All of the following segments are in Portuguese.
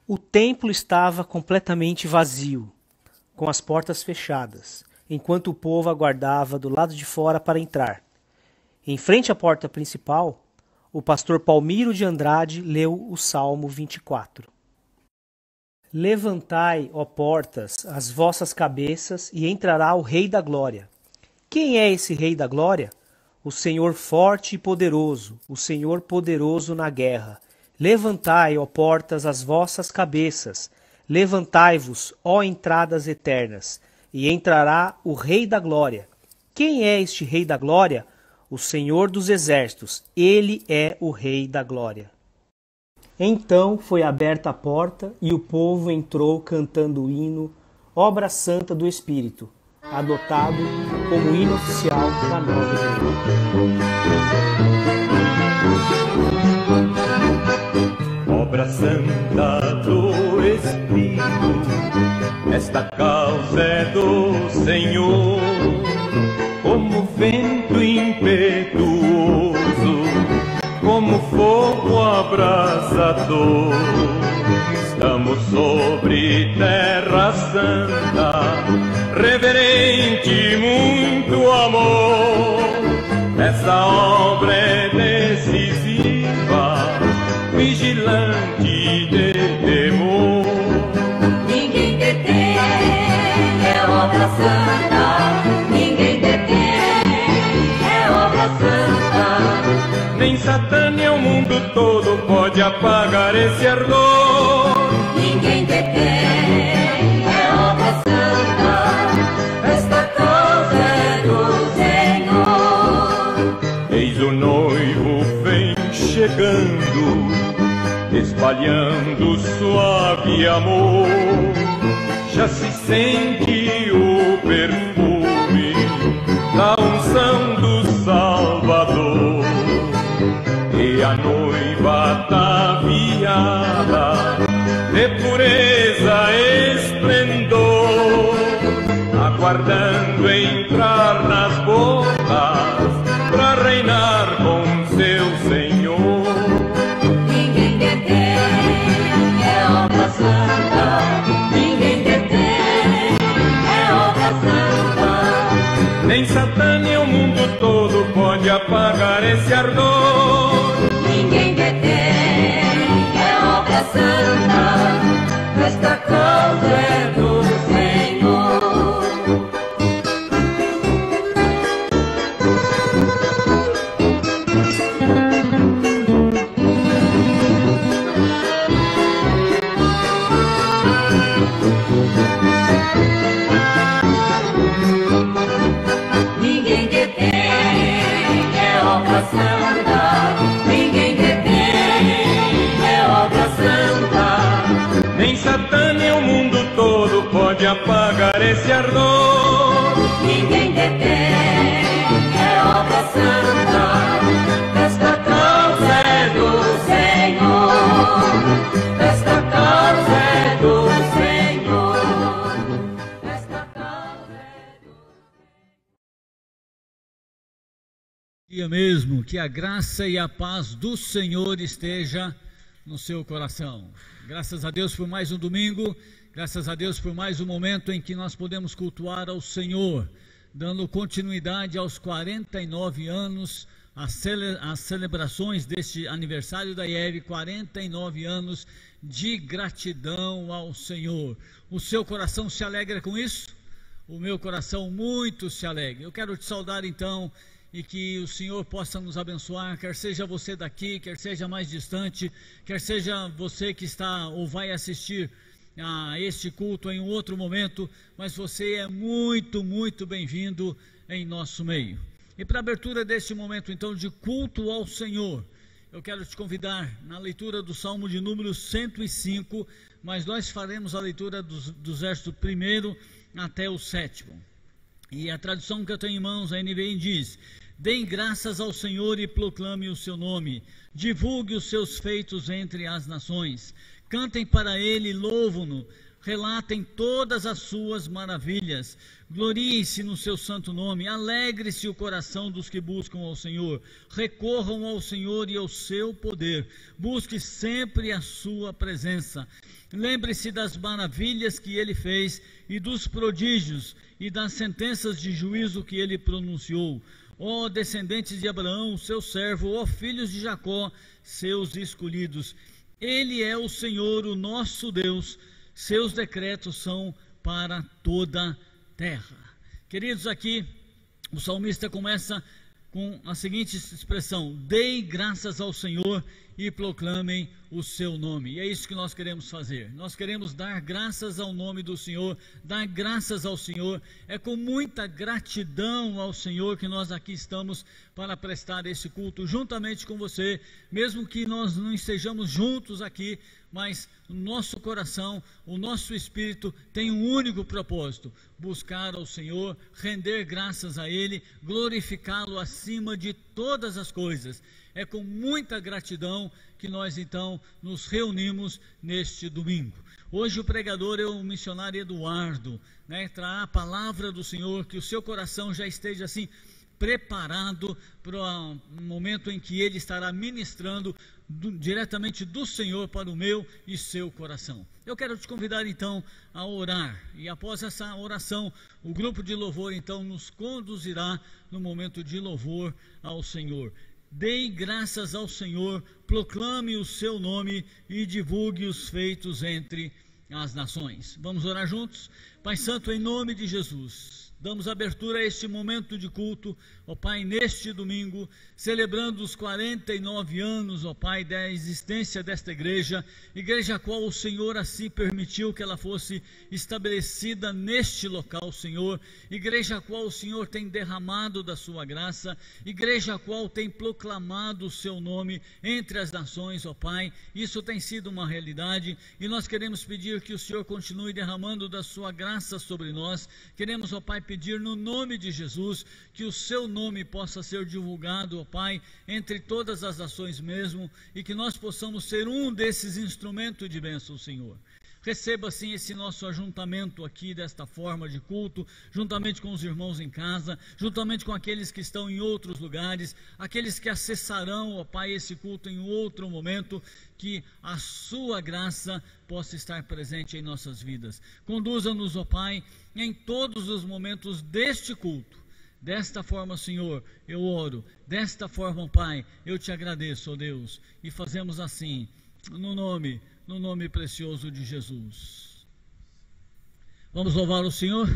O templo estava completamente vazio, com as portas fechadas, enquanto o povo aguardava do lado de fora para entrar. Em frente à porta principal, o pastor Palmiro de Andrade leu o Salmo 24. Levantai, ó portas, as vossas cabeças, e entrará o Rei da Glória. Quem é esse Rei da Glória? O Senhor forte e poderoso, o Senhor poderoso na guerra. Levantai, ó portas, as vossas cabeças, levantai-vos, ó entradas eternas, e entrará o Rei da Glória. Quem é este Rei da Glória? O Senhor dos Exércitos, ele é o Rei da Glória. Então foi aberta a porta e o povo entrou cantando o hino Obra Santa do Espírito, adotado como hino oficial da Nova Jerusalém. Obra Santa do Espírito, esta causa é do Senhor, como vento impetuoso, como fogo abrasador. Estamos sobre terra santa, reverente muito amor. Essa obra é decisiva, vigilante de temor. Ninguém detém, é obra santa. Ninguém detém, é obra santa. Nem Satã nem o mundo todo pode apagar esse ardor. Ninguém detém, é obra santa. Esta causa é do Senhor. Eis o noivo vem chegando, espalhando suave amor. Já se sente o perfume da unção do Salvador. E a noiva ataviada de pureza e esplendor, aguardando entrar nas bodas pra reinar com seu Senhor. Ninguém detém, é obra santa. Ninguém detém, é obra santa. Nem Satã nem o mundo todo pode apagar esse ardor. Ninguém detém, é obra santa. Esta causa é do Senhor. Ninguém detém, é obra santa. Ninguém detém, é obra santa. Nem Satã nem o mundo todo pode apagar esse ardor. Ninguém detém, é obra santa. Esta causa é do Senhor. Esta causa é do Senhor. Esta causa é do Dia mesmo, que a graça e a paz do Senhor esteja no seu coração. Graças a Deus por mais um domingo, graças a Deus por mais um momento em que nós podemos cultuar ao Senhor, dando continuidade aos 49 anos, as celebrações deste aniversário da IEV, 49 anos de gratidão ao Senhor. O seu coração se alegra com isso? O meu coração muito se alegra. Eu quero te saudar então, e que o Senhor possa nos abençoar, quer seja você daqui, quer seja mais distante, quer seja você que está ou vai assistir a este culto em um outro momento, mas você é muito, muito bem-vindo em nosso meio. E para a abertura deste momento então de culto ao Senhor, eu quero te convidar na leitura do Salmo de número 105, mas nós faremos a leitura dos versos 1º até o 7º. E a tradução que eu tenho em mãos, a NVI diz: deem graças ao Senhor e proclame o seu nome, divulgue os seus feitos entre as nações, cantem para ele, louvam-no, relatem todas as suas maravilhas, gloriem-se no seu santo nome, alegre-se o coração dos que buscam ao Senhor, recorram ao Senhor e ao seu poder, busque sempre a sua presença, Lembre-se das maravilhas que ele fez e dos prodígios e das sentenças de juízo que ele pronunciou. Ó descendentes de Abraão, seu servo, ó filhos de Jacó, seus escolhidos. Ele é o Senhor, o nosso Deus, seus decretos são para toda a terra. Queridos, aqui o salmista começa com a seguinte expressão: dei graças ao Senhor e proclamem o seu nome. E é isso que nós queremos fazer. Nós queremos dar graças ao nome do Senhor, dar graças ao Senhor. É com muita gratidão ao Senhor que nós aqui estamos para prestar esse culto juntamente com você, mesmo que nós não estejamos juntos aqui, mas o nosso coração, o nosso espírito tem um único propósito: buscar ao Senhor, render graças a Ele, glorificá-lo acima de todas as coisas. É com muita gratidão que nós então nos reunimos neste domingo. Hoje o pregador é o missionário Eduardo, trará a palavra do Senhor, que o seu coração já esteja assim preparado para o momento em que ele estará ministrando diretamente do Senhor para o meu e seu coração. Eu quero te convidar então a orar, e após essa oração o grupo de louvor então nos conduzirá no momento de louvor ao Senhor. Dei graças ao Senhor, proclame o seu nome e divulgue os feitos entre as nações. Vamos orar juntos? Pai Santo, em nome de Jesus, damos abertura a este momento de culto, ó Pai, neste domingo, celebrando os 49 anos, ó Pai, da existência desta igreja a qual o Senhor assim permitiu que ela fosse estabelecida neste local, Senhor, igreja a qual o Senhor tem derramado da sua graça, igreja a qual tem proclamado o seu nome entre as nações, ó Pai. Isso tem sido uma realidade e nós queremos pedir que o Senhor continue derramando da sua graça sobre nós. Queremos, ó Pai, pedir no nome de Jesus que o seu nome possa ser divulgado, ó Pai, entre todas as nações mesmo, e que nós possamos ser um desses instrumentos de bênção, Senhor. Receba assim esse nosso ajuntamento aqui desta forma de culto, juntamente com os irmãos em casa, juntamente com aqueles que estão em outros lugares, aqueles que acessarão, ó Pai, esse culto em outro momento, que a sua graça possa estar presente em nossas vidas. Conduza-nos, ó Pai, em todos os momentos deste culto. Desta forma, Senhor, eu oro, desta forma, Pai, eu te agradeço, ó Deus, e fazemos assim, no nome precioso de Jesus. Vamos louvar o Senhor?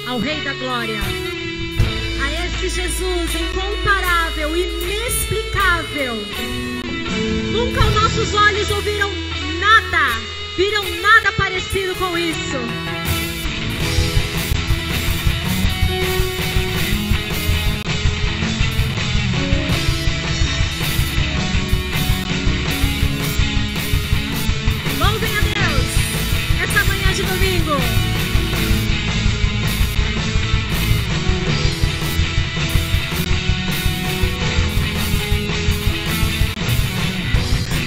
Ao Rei da Glória, a esse Jesus incomparável, inexplicável. Nunca os nossos olhos ouviram nada, viram nada parecido com isso. Louvem a Deus essa manhã de domingo.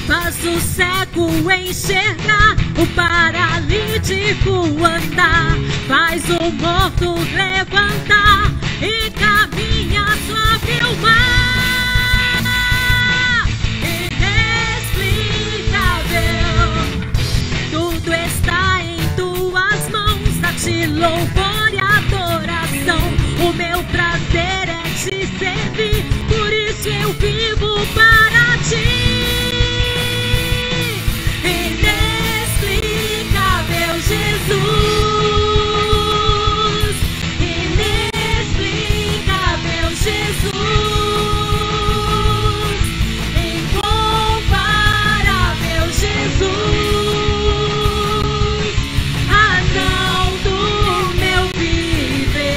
Faz o cego enxergar, o paralítico andar, faz o morto levantar e caminha sobre o mar. Inexplicável, tudo está em tuas mãos, a ti louvor e adoração. O meu prazer é te servir, por isso eu vivo para ti. Jesus, inexplicável Jesus, incomparável Jesus, razão do meu viver.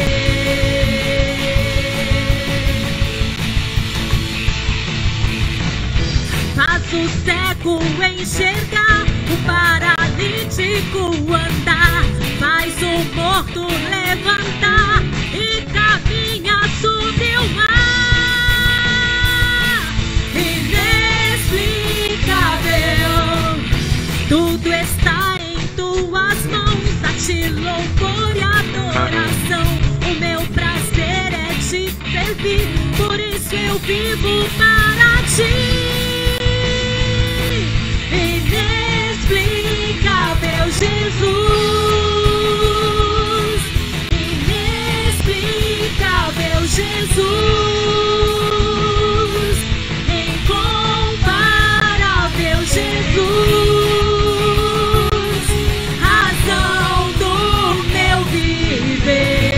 Faz o cego enxergar, o paralítico andar, faz o morto levantar e caminha sobre o mar. Inexplicável, tudo está em tuas mãos, a ti louvor e por isso eu vivo para ti. Inexplicável Jesus, inexplicável Jesus, incomparável Jesus, razão do meu viver.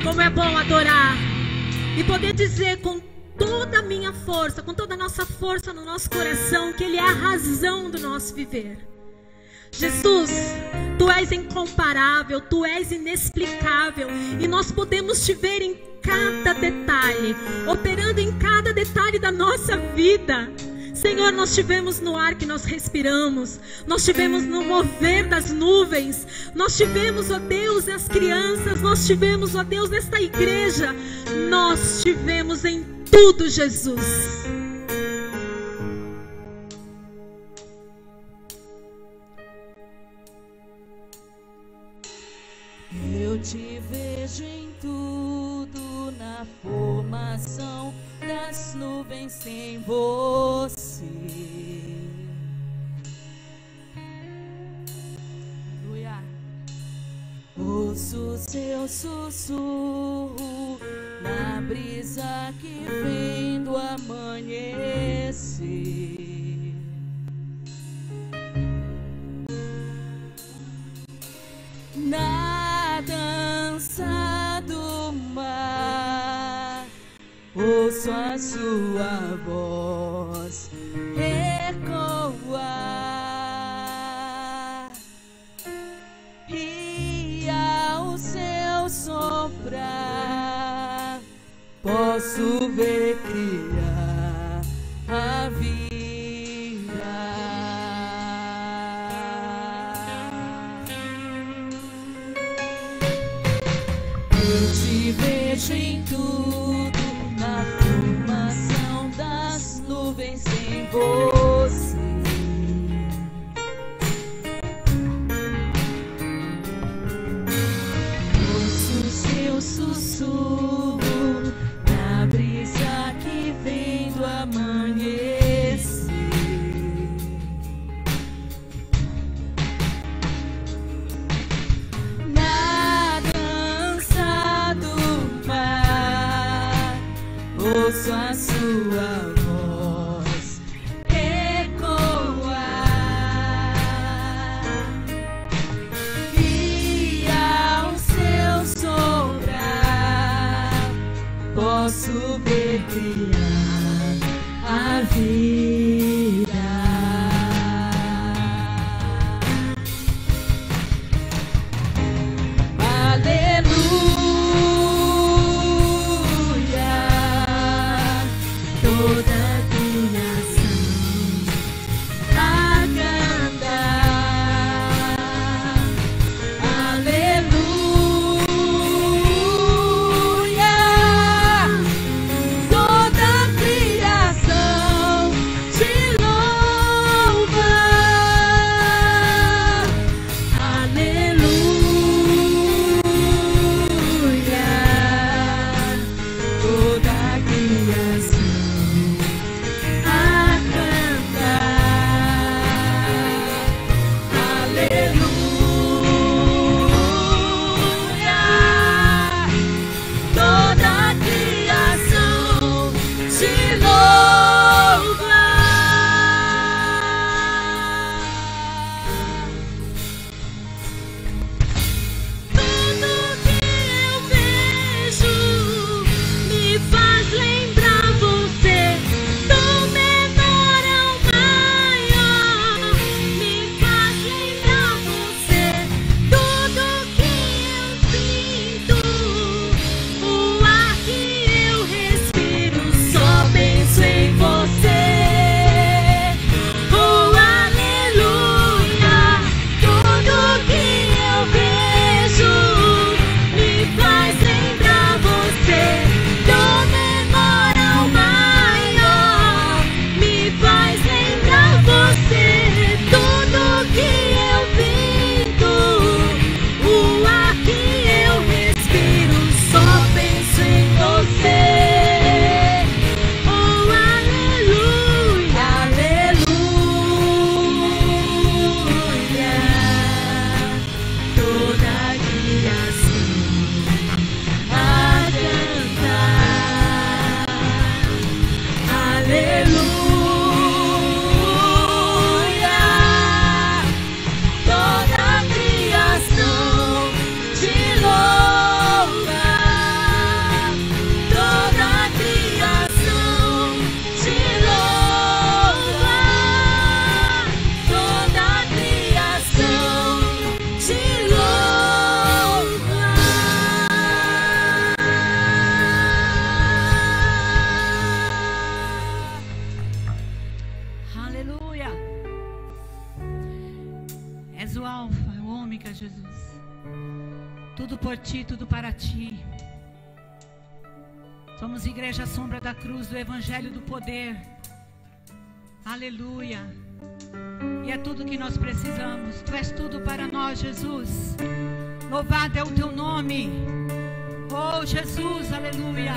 Como é bom adorar e poder dizer com toda a minha força, com toda a nossa força no nosso coração, que Ele é a razão do nosso viver. Jesus, Tu és incomparável, Tu és inexplicável, e nós podemos Te ver em cada detalhe, operando em cada detalhe da nossa vida. Senhor, nós te vemos no ar que nós respiramos, nós te vemos no mover das nuvens, nós te vemos, ó Deus, as crianças, nós te vemos, ó Deus, nesta igreja, nós te vemos em tudo, Jesus. Eu te vejo em tudo, na formação das nuvens sem você. Aleluia. Ouço seu sussurro na brisa que vem do amanhecer. Na dança do mar, ouço a sua voz ecoar, e ao seu soprar posso ver criar a vida. Eu te vejo em tudo, na formação das nuvens sem você. Ouço seu sussurro na brisa que vem do amanhecer. Na dança do mar, ouço a sua voz ecoar, e ao seu soprar posso ver criar a vida. Aleluia, toda a criação a cantar o ômega, Jesus. Tudo por ti, tudo para ti. Somos igreja à sombra da cruz, do evangelho do poder. Aleluia. E é tudo que nós precisamos. Tu és tudo para nós, Jesus. Louvado é o teu nome. Oh, Jesus, aleluia.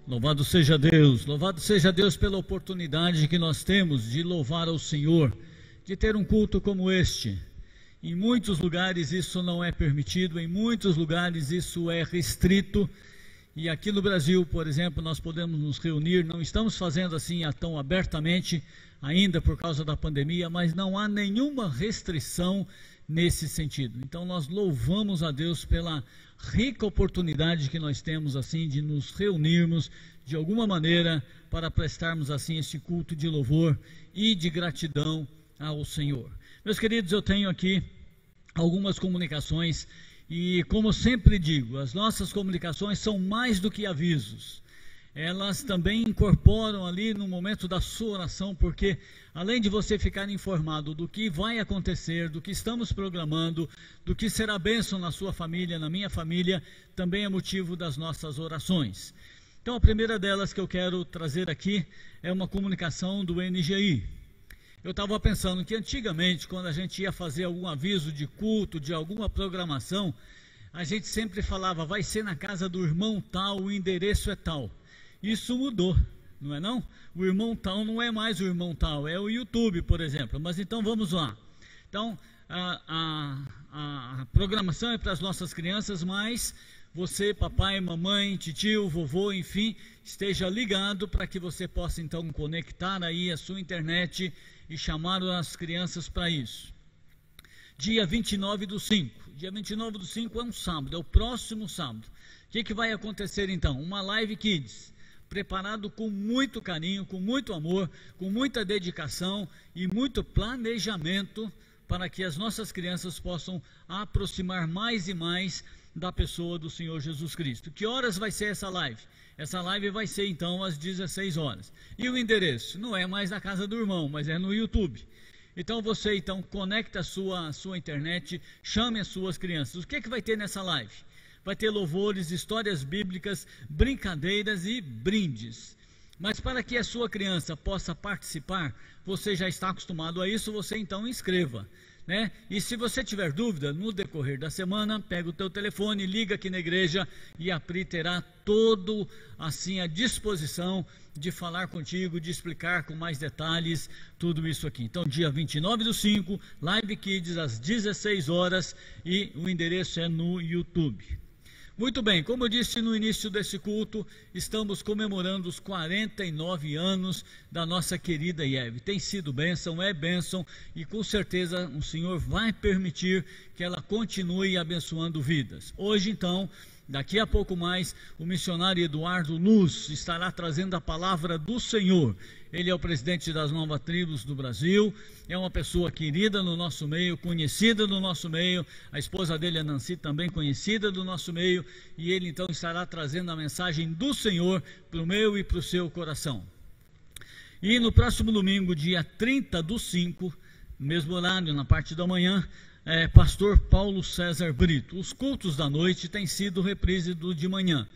Louvado seja Deus pela oportunidade que nós temos de louvar ao Senhor, de ter um culto como este. Em muitos lugares isso não é permitido, em muitos lugares isso é restrito, e aqui no Brasil, por exemplo, nós podemos nos reunir, não estamos fazendo assim tão abertamente ainda por causa da pandemia, mas não há nenhuma restrição nesse sentido. Então nós louvamos a Deus pela rica oportunidade que nós temos assim de nos reunirmos de alguma maneira para prestarmos assim esse culto de louvor e de gratidão ao Senhor. Meus queridos, eu tenho aqui algumas comunicações e, como sempre digo, as nossas comunicações são mais do que avisos. Elas também incorporam ali no momento da sua oração, porque além de você ficar informado do que vai acontecer, do que estamos programando, do que será bênção na sua família, na minha família, também é motivo das nossas orações. Então a primeira delas que eu quero trazer aqui é uma comunicação do NGI. Eu estava pensando que antigamente, quando a gente ia fazer algum aviso de culto, de alguma programação, a gente sempre falava, vai ser na casa do irmão tal, o endereço é tal. Isso mudou, não é não? O irmão tal não é mais o irmão tal, é o YouTube, por exemplo. Mas então vamos lá. Então, a programação é para as nossas crianças, mas você, papai, mamãe, titio, vovô, enfim, esteja ligado para que você possa então conectar aí a sua internet e chamar as crianças para isso. Dia 29/5. Dia 29/5 é um sábado, é o próximo sábado. O que vai acontecer então? Uma Live Kids, preparado com muito carinho, com muito amor, com muita dedicação e muito planejamento para que as nossas crianças possam aproximar mais e mais da pessoa do Senhor Jesus Cristo. Que horas vai ser essa live? Essa live vai ser então às 16 horas. E o endereço? Não é mais na casa do irmão, mas é no YouTube. Então você então conecta a sua internet, chame as suas crianças. O que é que vai ter nessa live? Vai ter louvores, histórias bíblicas, brincadeiras e brindes. Mas para que a sua criança possa participar, você já está acostumado a isso, você então inscreva, né? E se você tiver dúvida, no decorrer da semana, pega o teu telefone, liga aqui na igreja e a Pri terá todo assim à disposição de falar contigo, de explicar com mais detalhes tudo isso aqui. Então dia 29/5, Live Kids às 16 horas e o endereço é no YouTube. Muito bem, como eu disse no início desse culto, estamos comemorando os 49 anos da nossa querida IEV. Tem sido bênção, é bênção, e com certeza o Senhor vai permitir que ela continue abençoando vidas. Hoje, então, daqui a pouco mais, o missionário Eduardo Luz estará trazendo a palavra do Senhor. Ele é o presidente das Novas Tribos do Brasil, é uma pessoa querida no nosso meio, conhecida no nosso meio, a esposa dele, a Nancy, também conhecida do nosso meio, e ele então estará trazendo a mensagem do Senhor para o meu e para o seu coração. E no próximo domingo, dia 30/5, no mesmo horário, na parte da manhã, pastor Paulo César Brito. Os cultos da noite têm sido reprise do de manhã.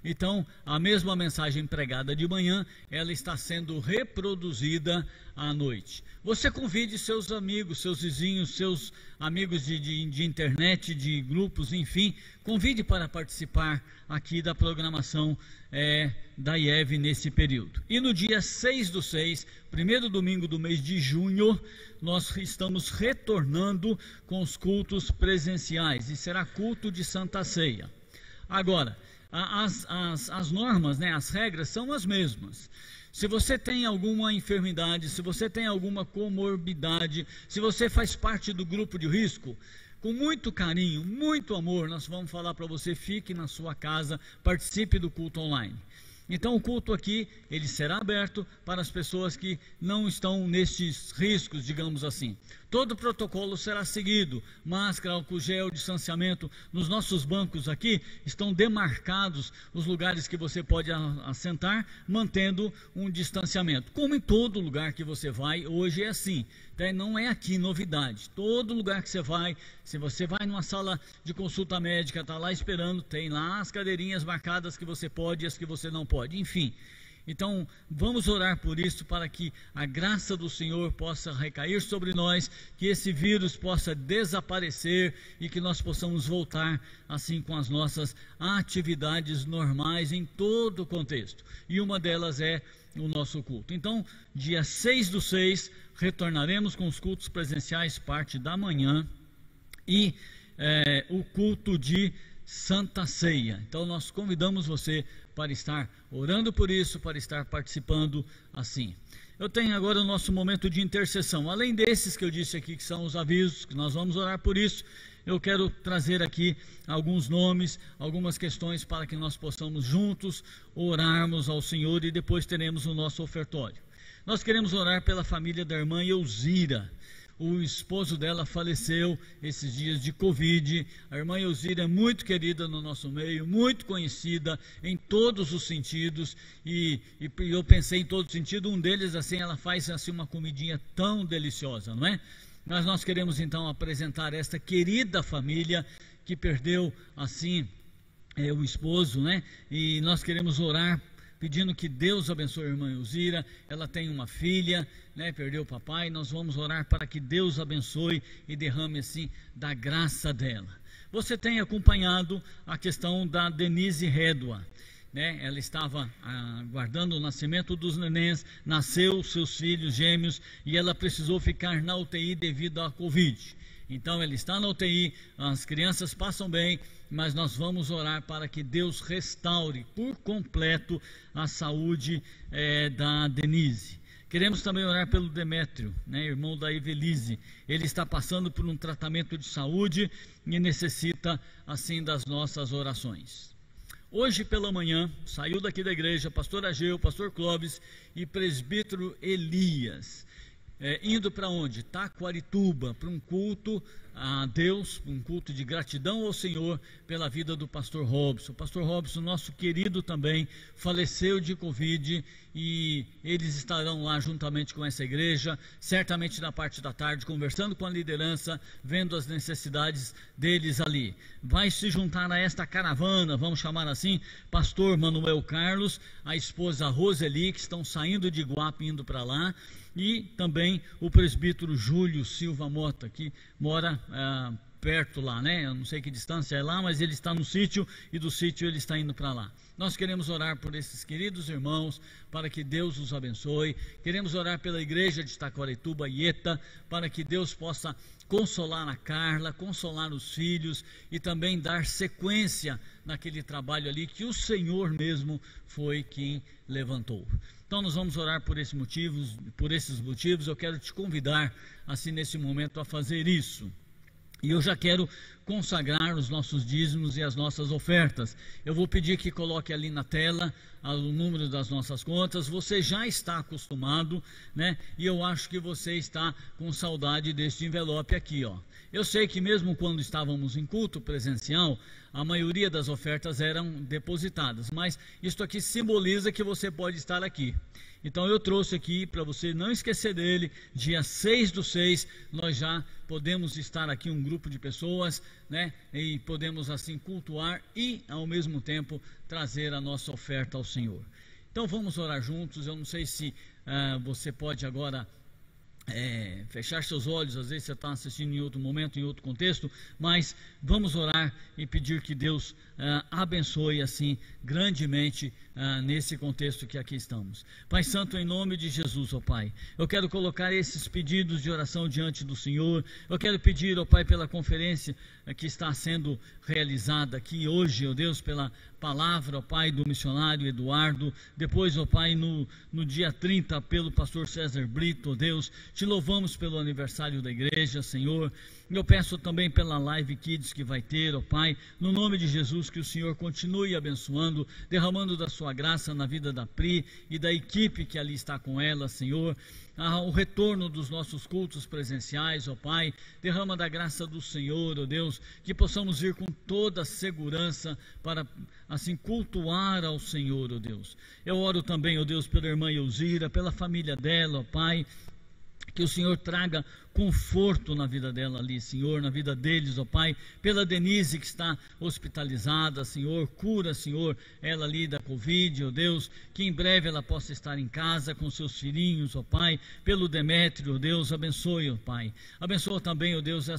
Então, a mesma mensagem pregada de manhã, ela está sendo reproduzida à noite. Você convide seus amigos, seus vizinhos, seus amigos de internet, de grupos, enfim, convide para participar aqui da programação da IEV nesse período. E no dia 6/6, primeiro domingo do mês de junho, nós estamos retornando com os cultos presenciais e será culto de Santa Ceia. Agora, as normas, né, as regras são as mesmas. Se você tem alguma enfermidade, se você tem alguma comorbidade, se você faz parte do grupo de risco, com muito carinho, muito amor, nós vamos falar para você, fique na sua casa, participe do culto online. Então o culto aqui, ele será aberto para as pessoas que não estão nestes riscos, digamos assim. todo o protocolo será seguido, máscara, álcool gel, distanciamento. Nos nossos bancos aqui estão demarcados os lugares que você pode assentar, mantendo um distanciamento. Como em todo lugar que você vai, hoje é assim. Não é aqui novidade. Todo lugar que você vai, se você vai numa sala de consulta médica, está lá esperando, tem lá as cadeirinhas marcadas que você pode e as que você não pode, enfim. Então, vamos orar por isso, para que a graça do Senhor possa recair sobre nós, que esse vírus possa desaparecer e que nós possamos voltar assim com as nossas atividades normais em todo o contexto. E uma delas é o nosso culto. Então, dia 6/6, retornaremos com os cultos presenciais, parte da manhã, e o culto de Santa Ceia. Então nós convidamos você para estar orando por isso, para estar participando assim. Eu tenho agora o nosso momento de intercessão. Além desses que eu disse aqui, que são os avisos, que nós vamos orar por isso, eu quero trazer aqui alguns nomes, algumas questões para que nós possamos juntos orarmos ao Senhor e depois teremos o nosso ofertório. Nós queremos orar pela família da irmã Elzira. O esposo dela faleceu esses dias de Covid. A irmã Elzira é muito querida no nosso meio, muito conhecida em todos os sentidos, e eu pensei em todos os sentidos. Um deles, assim, ela faz assim uma comidinha tão deliciosa, não é? Mas nós queremos então apresentar esta querida família que perdeu assim o esposo, né? E nós queremos orar pedindo que Deus abençoe a irmã Elzira. Ela tem uma filha, né, perdeu o papai. Nós vamos orar para que Deus abençoe e derrame assim da graça dela. Você tem acompanhado a questão da Denise Redua, né? Ela estava aguardando o nascimento dos nenéns, nasceu seus filhos gêmeos e ela precisou ficar na UTI devido à Covid. Então ela está na UTI, as crianças passam bem, mas nós vamos orar para que Deus restaure por completo a saúde da Denise. Queremos também orar pelo Demétrio, né, irmão da Evelise. Ele está passando por um tratamento de saúde e necessita assim das nossas orações. Hoje pela manhã, saiu daqui da igreja pastor Ageu, pastor Clóvis e presbítero Elias, indo para onde? Taquarituba, para um culto a Deus, um culto de gratidão ao Senhor pela vida do pastor Robson. O pastor Robson, nosso querido também, faleceu de Covid e eles estarão lá juntamente com essa igreja, certamente na parte da tarde, conversando com a liderança, vendo as necessidades deles ali. Vai se juntar a esta caravana, vamos chamar assim, pastor Manuel Carlos, a esposa Roseli, que estão saindo de Iguape indo para lá, e também o presbítero Júlio Silva Mota, que mora perto lá, né? Eu não sei que distância é lá, mas ele está no sítio e do sítio ele está indo para lá. Nós queremos orar por esses queridos irmãos, para que Deus os abençoe. Queremos orar pela igreja de Taquarituba, Ieta, para que Deus possa consolar a Carla, consolar os filhos e também dar sequência naquele trabalho ali que o Senhor mesmo foi quem levantou. Então nós vamos orar por esses motivos. Eu quero te convidar assim nesse momento a fazer isso. E eu já quero consagrar os nossos dízimos e as nossas ofertas. Eu vou pedir que coloque ali na tela o número das nossas contas. Você já está acostumado, né? E eu acho que você está com saudade deste envelope aqui, ó. Eu sei que mesmo quando estávamos em culto presencial, a maioria das ofertas eram depositadas, mas isto aqui simboliza que você pode estar aqui. Então eu trouxe aqui para você não esquecer dele. Dia 6/6 nós já podemos estar aqui um grupo de pessoas, né? E podemos assim cultuar e ao mesmo tempo trazer a nossa oferta ao Senhor. Então vamos orar juntos. Eu não sei se você pode agora fechar seus olhos, às vezes você está assistindo em outro momento, em outro contexto, mas vamos orar e pedir que Deus abençoe assim grandemente nesse contexto que aqui estamos. Pai Santo, em nome de Jesus, ó Pai, eu quero colocar esses pedidos de oração diante do Senhor. Eu quero pedir, ó Pai, pela conferência que está sendo realizada aqui hoje, ó Deus, pela palavra, ó Pai, do missionário Eduardo, depois, ó Pai, no dia 30, pelo pastor César Brito, ó Deus, te louvamos pelo aniversário da igreja, Senhor. Eu peço também pela Live Kids que vai ter, ó Pai, no nome de Jesus, que o Senhor continue abençoando, derramando da sua sua graça na vida da Pri e da equipe que ali está com ela, Senhor. O retorno dos nossos cultos presenciais, ó Pai, derrama da graça do Senhor, ó Deus, que possamos ir com toda a segurança para assim cultuar ao Senhor, ó Deus. Eu oro também, ó Deus, pela irmã Elzira, pela família dela, ó Pai, que o Senhor traga conforto na vida dela ali, Senhor, na vida deles, ó Pai, pela Denise que está hospitalizada, Senhor, cura, Senhor, ela ali da Covid, ó Deus, que em breve ela possa estar em casa com seus filhinhos, ó Pai, pelo Demétrio, ó Deus, abençoe, ó Pai, abençoa também, ó Deus,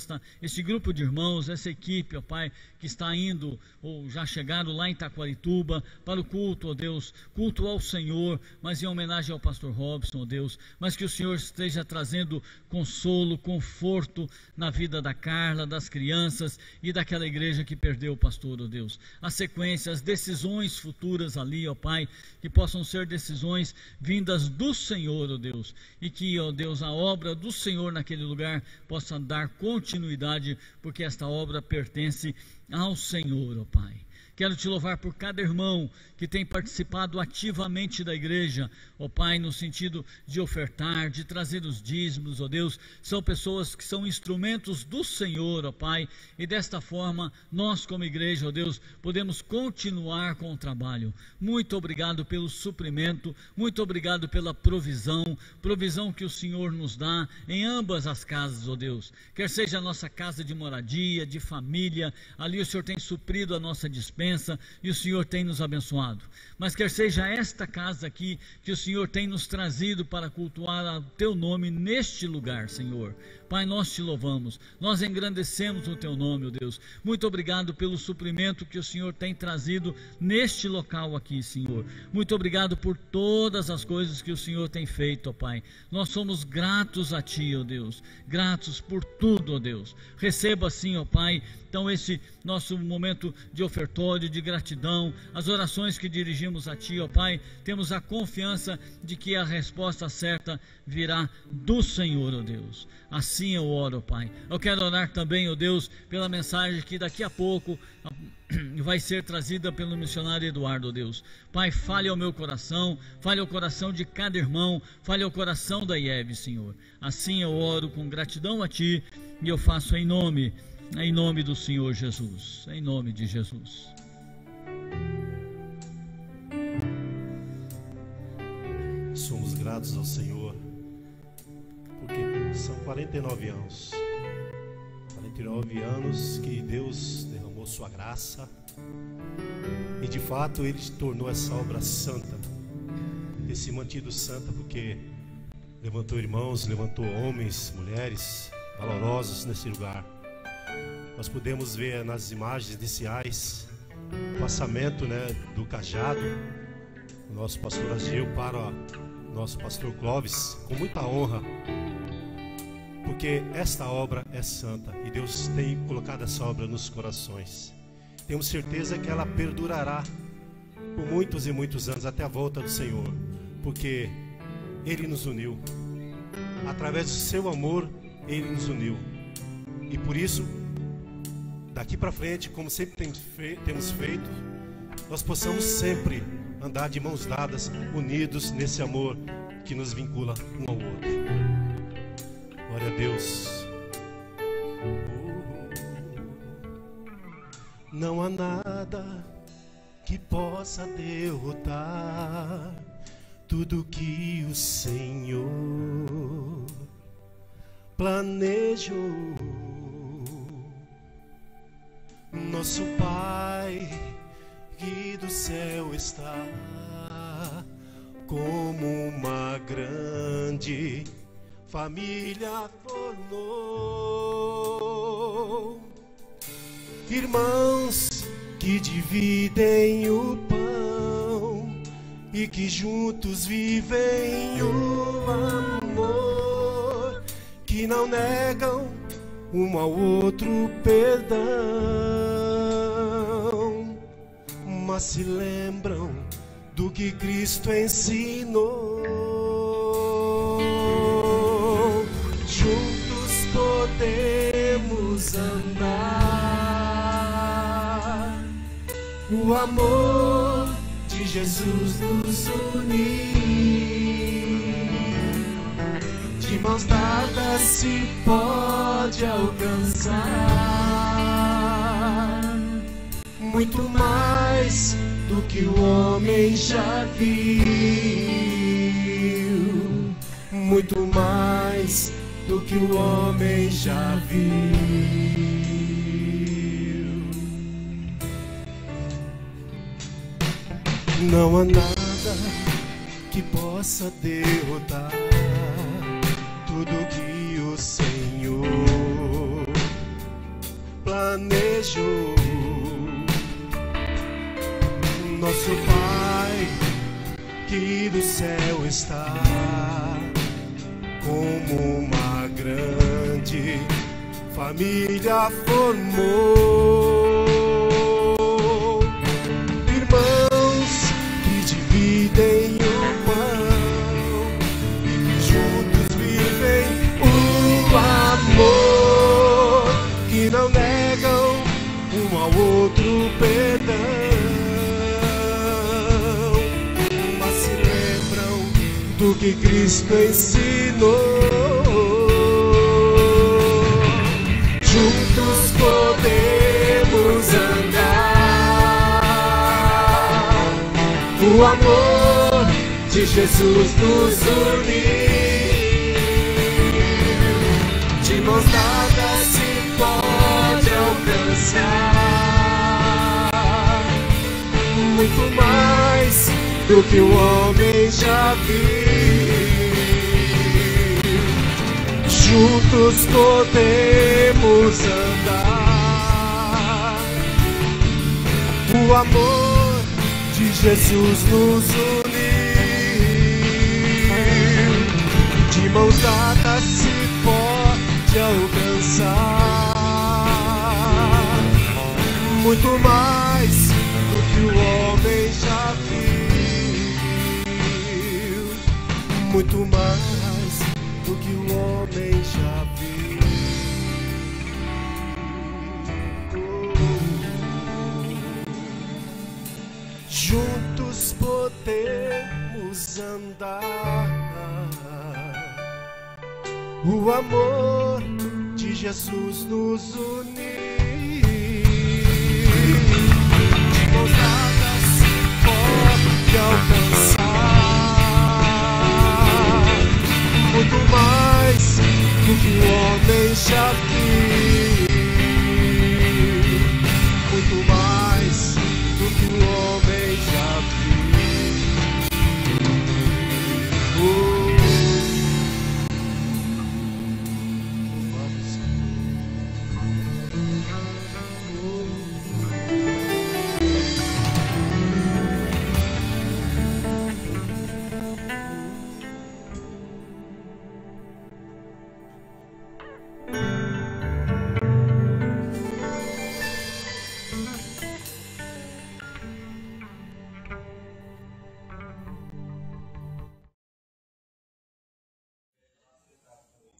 este grupo de irmãos, essa equipe, ó Pai, que está indo, ou já chegaram lá em Taquarituba, para o culto, ó Deus, culto ao Senhor, mas em homenagem ao pastor Robson, ó Deus, mas que o Senhor esteja trazendo consolo, conforto na vida da Carla, das crianças e daquela igreja que perdeu o pastor, ó Deus. A sequência, as decisões futuras ali, ó Pai, que possam ser decisões vindas do Senhor, ó Deus, e que, ó Deus, a obra do Senhor naquele lugar possa dar continuidade, porque esta obra pertence ao Senhor, ó Pai. Quero te louvar por cada irmão que tem participado ativamente da igreja, ó Pai, no sentido de ofertar, de trazer os dízimos, ó Deus. São pessoas que são instrumentos do Senhor, ó Pai, e desta forma nós como igreja, ó Deus, podemos continuar com o trabalho. Muito obrigado pelo suprimento, muito obrigado pela provisão que o Senhor nos dá em ambas as casas, ó Deus. Quer seja a nossa casa de moradia, de família, ali o Senhor tem suprido a nossa dispensa, e o Senhor tem nos abençoado, mas quer seja esta casa aqui, que o Senhor tem nos trazido para cultuar o teu nome neste lugar, Senhor. Pai, nós te louvamos, nós engrandecemos o teu nome, ó Deus. Muito obrigado pelo suprimento que o Senhor tem trazido neste local aqui, Senhor. Muito obrigado por todas as coisas que o Senhor tem feito, ó Pai. Nós somos gratos a ti, ó Deus, gratos por tudo, ó Deus. Receba assim, ó Pai, então esse nosso momento de ofertório, de gratidão, as orações que dirigimos a ti, ó Pai, temos a confiança de que a resposta certa virá do Senhor, ó Deus. Assim eu oro, ó Pai. Eu quero orar também, ó Deus, pela mensagem que daqui a pouco vai ser trazida pelo missionário Eduardo, ó Deus. Pai, fale ao meu coração, fale ao coração de cada irmão, fale ao coração da IEB, Senhor. Assim eu oro com gratidão a ti, e eu faço em nome do Senhor Jesus, em nome de Jesus. Somos gratos ao Senhor, porque são 49 anos. 49 anos que Deus derramou sua graça, e de fato Ele tornou essa obra santa, ter se mantido santa, porque levantou irmãos, levantou homens, mulheres valorosos nesse lugar. Nós podemos ver nas imagens iniciais o passamento, do cajado, o nosso pastor Ageu para o nosso pastor Clóvis, com muita honra, porque esta obra é santa e Deus tem colocado essa obra nos corações. Temos certeza que ela perdurará por muitos e muitos anos até a volta do Senhor, porque Ele nos uniu, através do seu amor Ele nos uniu, e por isso daqui para frente, como sempre temos feito, nós possamos sempre andar de mãos dadas, unidos nesse amor que nos vincula um ao outro. Glória a Deus. Não há nada que possa derrotar tudo que o Senhor planejou. Nosso Pai que do céu está, como uma grande família formou. Irmãos que dividem o pão e que juntos vivem o amor, que não negam um ao outro perdão, mas se lembram do que Cristo ensinou. Juntos podemos andar, o amor de Jesus nos unir. De mãos dadas se pode alcançar muito mais do que o homem já viu, muito mais do que o homem já viu. Não há nada que possa derrotar tudo que o Senhor planejou. Nosso Pai que do céu está, como uma grande família formou. Irmãos que dividem o pão e que juntos vivem o amor, que não negam um ao outro perdão, mas se lembram do que Cristo ensinou. Juntos podemos andar, o amor de Jesus nos unir. De mãos dadas se pode alcançar muito mais do que o homem já viu. Juntos podemos andar, o amor de Jesus nos unir. De mãos dadas se pode alcançar muito mais do que o homem já viu, muito mais do que o homem já viu. Juntos podemos andar, o amor de Jesus nos unir. De mãos dadas se pode alcançar muito mais do que o homem já viu, muito mais do que o homem já viu.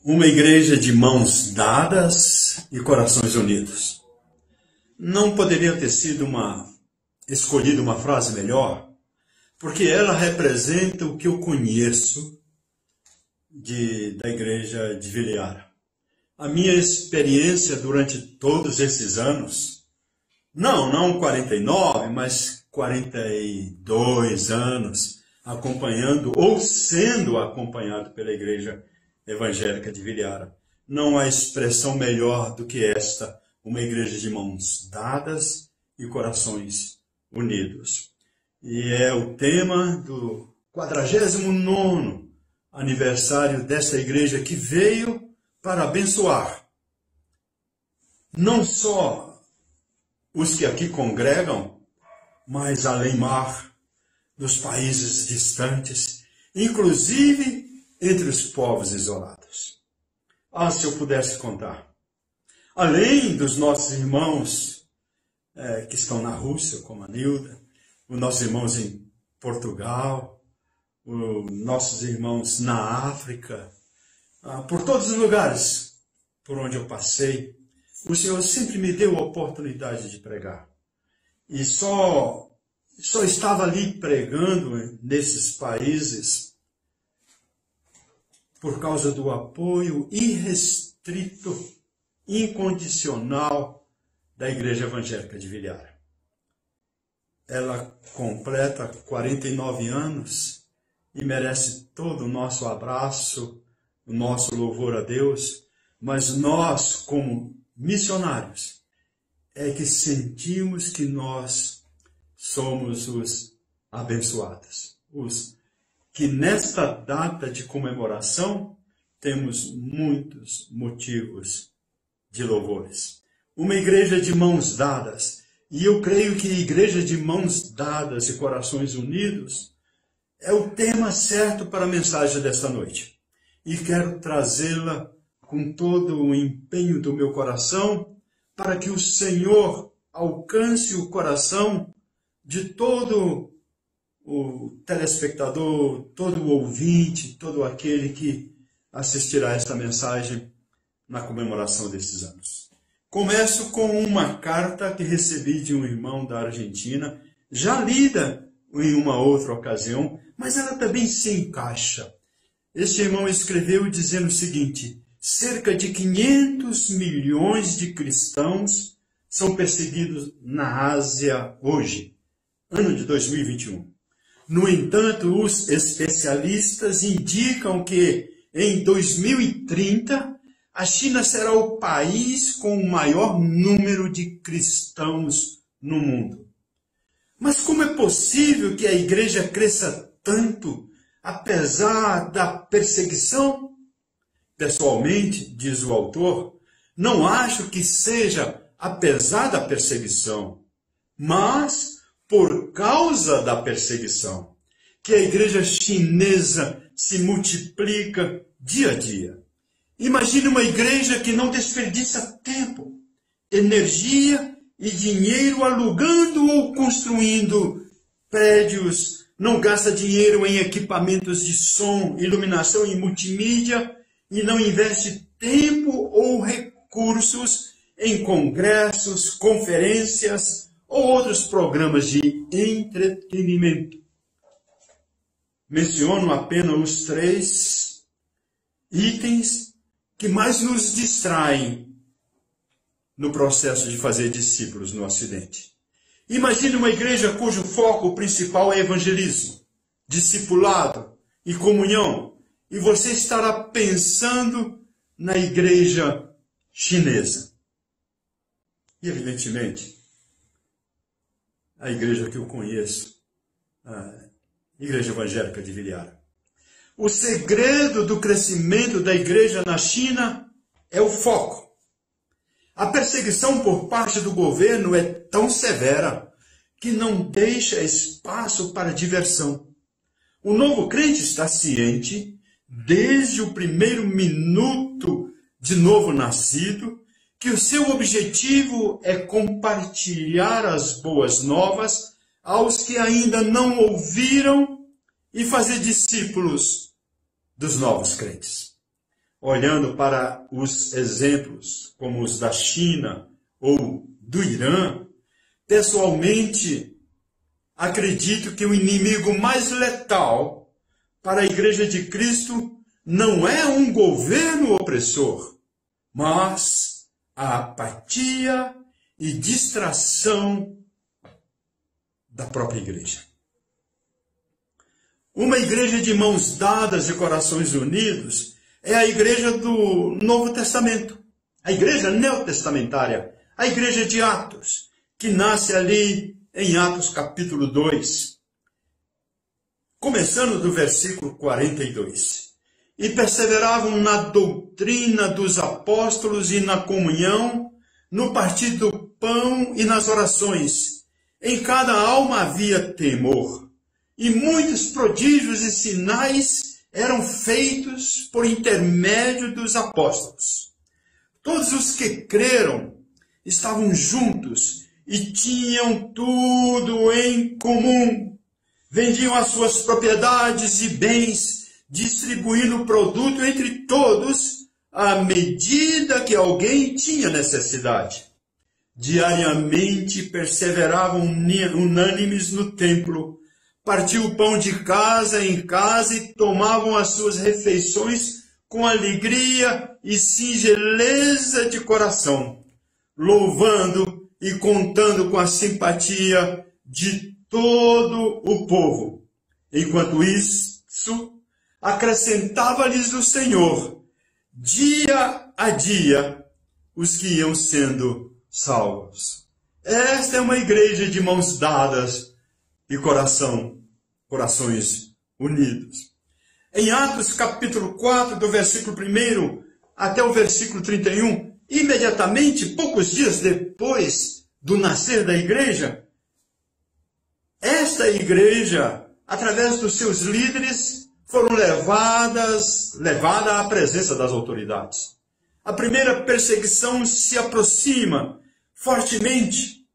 Uma igreja de mãos dadas e corações unidos. Não poderia ter sido escolhida uma frase melhor, porque ela representa o que eu conheço da igreja de Viliara. A minha experiência durante todos esses anos, não 49, mas 42 anos, acompanhando ou sendo acompanhado pela igreja evangélica de Viliara. Não há expressão melhor do que esta, uma igreja de mãos dadas e corações unidos. E é o tema do 49º aniversário desta igreja que veio para abençoar não só os que aqui congregam, mas além mar, dos países distantes, inclusive entre os povos isolados. Ah, se eu pudesse contar. Além dos nossos irmãos que estão na Rússia, como a Nilda, os nossos irmãos em Portugal, os nossos irmãos na África, por todos os lugares por onde eu passei, o Senhor sempre me deu a oportunidade de pregar. E só só estava ali pregando nesses países por causa do apoio irrestrito, incondicional da Igreja Evangélica de Vilhara. Ela completa 49 anos e merece todo o nosso abraço, o nosso louvor a Deus, mas nós, como missionários, é que sentimos que nós somos os abençoados, os que nesta data de comemoração temos muitos motivos de louvores. Uma igreja de mãos dadas, e eu creio que igreja de mãos dadas e corações unidos é o tema certo para a mensagem desta noite. E quero trazê-la com todo o empenho do meu coração para que o Senhor alcance o coração de todo o telespectador, todo o ouvinte, todo aquele que assistirá esta mensagem na comemoração desses anos. Começo com uma carta que recebi de um irmão da Argentina, já lida em uma outra ocasião, mas ela também se encaixa. Este irmão escreveu dizendo o seguinte: cerca de 500 milhões de cristãos são perseguidos na Ásia hoje, ano de 2021. No entanto, os especialistas indicam que em 2030 a China será o país com o maior número de cristãos no mundo. Mas como é possível que a igreja cresça tanto, apesar da perseguição? Pessoalmente, diz o autor, não acho que seja apesar da perseguição, mas por causa da perseguição, que a igreja chinesa se multiplica dia a dia. Imagine uma igreja que não desperdiça tempo, energia e dinheiro alugando ou construindo prédios, não gasta dinheiro em equipamentos de som, iluminação e multimídia e não investe tempo ou recursos em congressos, conferências ou outros programas de entretenimento. Menciono apenas os 3 itens que mais nos distraem no processo de fazer discípulos no Ocidente. Imagine uma igreja cujo foco principal é evangelismo, discipulado e comunhão, e você estará pensando na igreja chinesa. E, evidentemente, a igreja que eu conheço, a Igreja Evangélica de Vilhara. O segredo do crescimento da igreja na China é o foco. A perseguição por parte do governo é tão severa que não deixa espaço para diversão. O novo crente está ciente, desde o primeiro minuto de novo nascido, que o seu objetivo é compartilhar as boas novas aos que ainda não ouviram e fazer discípulos dos novos crentes. Olhando para os exemplos como os da China ou do Irã, pessoalmente acredito que o inimigo mais letal para a Igreja de Cristo não é um governo opressor, mas a apatia e distração da própria igreja. Uma igreja de mãos dadas e corações unidos é a igreja do Novo Testamento, a igreja neotestamentária, a igreja de Atos, que nasce ali em Atos capítulo 2, começando do versículo 42. E perseveravam na doutrina dos apóstolos e na comunhão, no partir do pão e nas orações. Em cada alma havia temor, e muitos prodígios e sinais eram feitos por intermédio dos apóstolos. Todos os que creram estavam juntos e tinham tudo em comum. Vendiam as suas propriedades e bens, distribuindo o produto entre todos à medida que alguém tinha necessidade. diariamente perseveravam unânimes no templo, partiam o pão de casa em casa e tomavam as suas refeições com alegria e singeleza de coração, louvando e contando com a simpatia de todo o povo. Enquanto isso, acrescentava-lhes o Senhor, dia a dia, os que iam sendo salvos. Esta é uma igreja de mãos dadas e corações unidos. Em Atos capítulo 4, do versículo 1 até o versículo 31, imediatamente, poucos dias depois do nascer da igreja, esta igreja, através dos seus líderes, foram levada à presença das autoridades. A primeira perseguição se aproxima fortemente,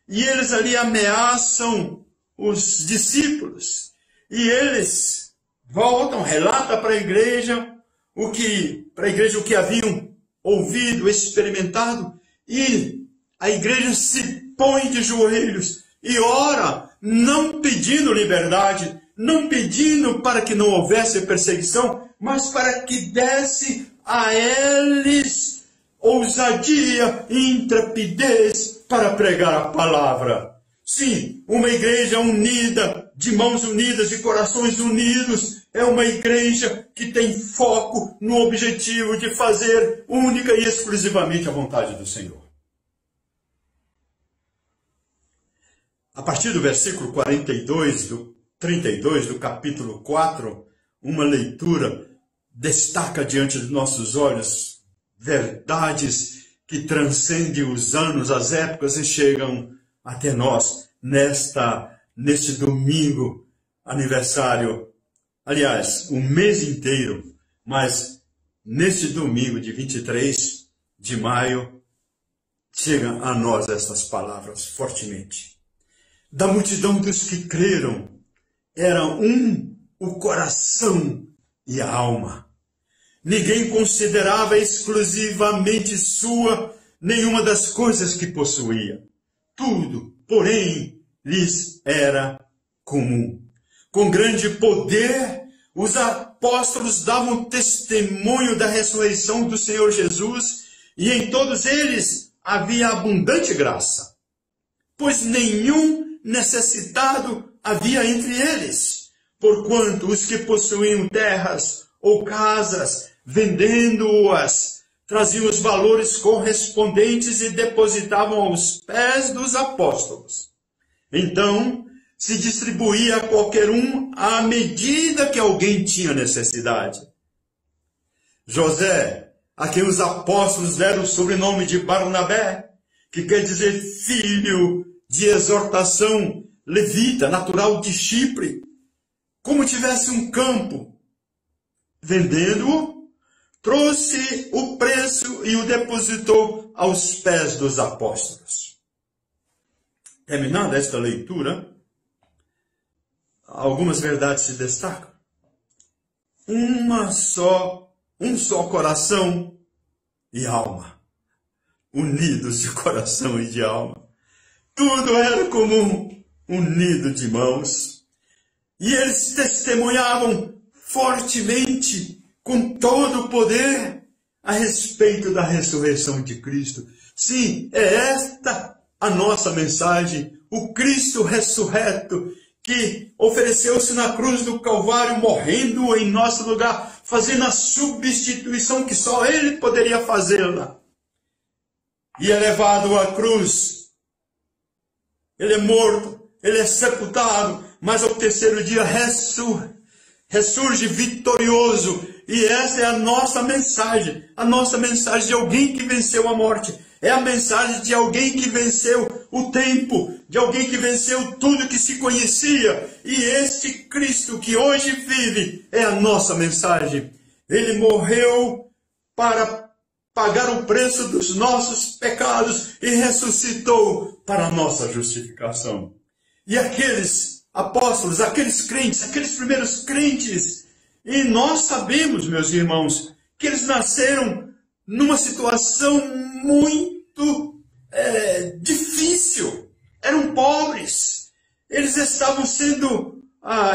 e eles ali ameaçam os discípulos, e eles voltam, relatam para a igreja o que haviam ouvido, experimentado, e a igreja se põe de joelhos e ora, não pedindo liberdade, não pedindo para que não houvesse perseguição, mas para que desse a eles ousadia e intrepidez para pregar a palavra. Sim, uma igreja unida, de mãos unidas e corações unidos, é uma igreja que tem foco no objetivo de fazer única e exclusivamente a vontade do Senhor. A partir do versículo 32 do capítulo 4, uma leitura destaca diante dos nossos olhos verdades que transcendem os anos, as épocas e chegam até nós neste domingo, aniversário, aliás, o mês inteiro, mas neste domingo de 23 de maio, chegam a nós estas palavras fortemente. Da multidão dos que creram, era o coração e a alma. Ninguém considerava exclusivamente sua nenhuma das coisas que possuía. Tudo, porém, lhes era comum. Com grande poder, os apóstolos davam testemunho da ressurreição do Senhor Jesus, e em todos eles havia abundante graça, pois nenhum necessitado havia entre eles, porquanto os que possuíam terras ou casas, vendendo-as, traziam os valores correspondentes e depositavam aos pés dos apóstolos. Então, se distribuía a qualquer um à medida que alguém tinha necessidade. José, a quem os apóstolos deram o sobrenome de Barnabé, que quer dizer filho de exortação, levita, natural de Chipre, como tivesse um campo, vendendo-o, trouxe o preço e o depositou aos pés dos apóstolos. Terminada esta leitura, algumas verdades se destacam. Um só coração e alma, unidos de coração e de alma. Tudo era comum, unido de mãos. E eles testemunhavam fortemente, com todo o poder, a respeito da ressurreição de Cristo. Sim, é esta a nossa mensagem. O Cristo ressurreto, que ofereceu-se na cruz do Calvário, morrendo em nosso lugar, fazendo a substituição que só Ele poderia fazê-la. E é levado à cruz. Ele é morto, ele é sepultado, mas ao terceiro dia ressurge vitorioso. E essa é a nossa mensagem de alguém que venceu a morte. É a mensagem de alguém que venceu o tempo, de alguém que venceu tudo que se conhecia. E este Cristo que hoje vive é a nossa mensagem. Ele morreu para pagar o preço dos nossos pecados e ressuscitou para a nossa justificação. E aqueles apóstolos, aqueles crentes, aqueles primeiros crentes, e nós sabemos, meus irmãos, que eles nasceram numa situação muito estavam sendo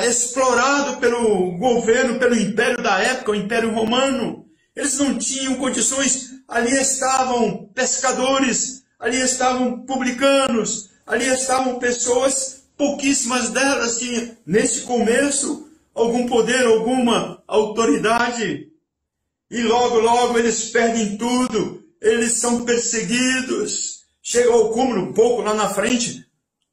explorados pelo governo, pelo império da época, o Império Romano. Eles não tinham condições. Ali estavam pescadores, ali estavam publicanos, ali estavam pessoas, pouquíssimas delas tinham, nesse começo, algum poder, alguma autoridade. E logo, logo eles perdem tudo, eles são perseguidos. Chega ao cúmulo, um pouco lá na frente,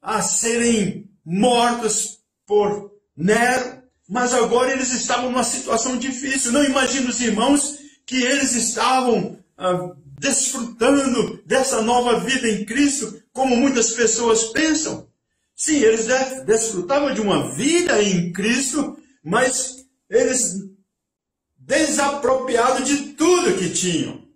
a serem mortos por Nero. Mas agora eles estavam numa situação difícil. Não imagino os irmãos que eles estavam desfrutando dessa nova vida em Cristo, como muitas pessoas pensam. Sim, eles desfrutavam de uma vida em Cristo, mas eles desapropriados de tudo que tinham.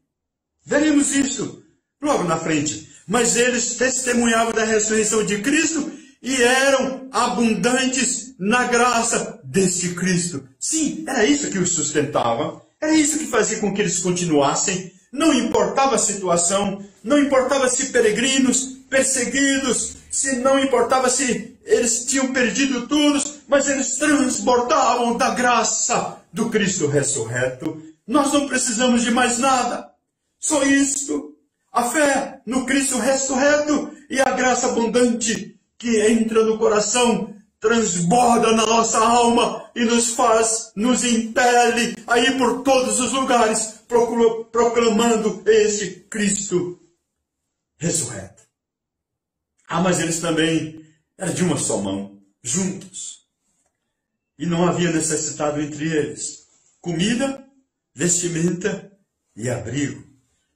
Veremos isso logo na frente. Mas eles testemunhavam da ressurreição de Cristo e eram abundantes na graça deste Cristo. Sim, era isso que os sustentava. Era isso que fazia com que eles continuassem. Não importava a situação, não importava se peregrinos, perseguidos, se não importava se eles tinham perdido tudo, mas eles transbordavam da graça do Cristo ressurreto. Nós não precisamos de mais nada. Só isto. A fé no Cristo ressurreto e a graça abundante que entra no coração, transborda na nossa alma e nos impele a ir por todos os lugares proclamando esse Cristo ressurreto. Mas eles também eram de uma só mão, juntos. E não havia necessitado entre eles comida, vestimenta e abrigo.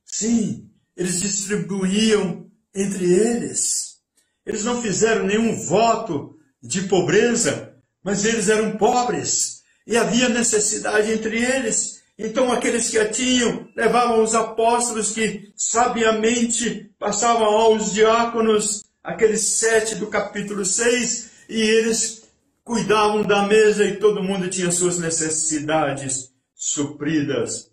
Sim, eles distribuíam entre eles. Eles não fizeram nenhum voto de pobreza, mas eles eram pobres e havia necessidade entre eles. Então aqueles que a tinham levavam os apóstolos que sabiamente passavam aos diáconos, aqueles 7 do capítulo 6, e eles cuidavam da mesa e todo mundo tinha suas necessidades supridas.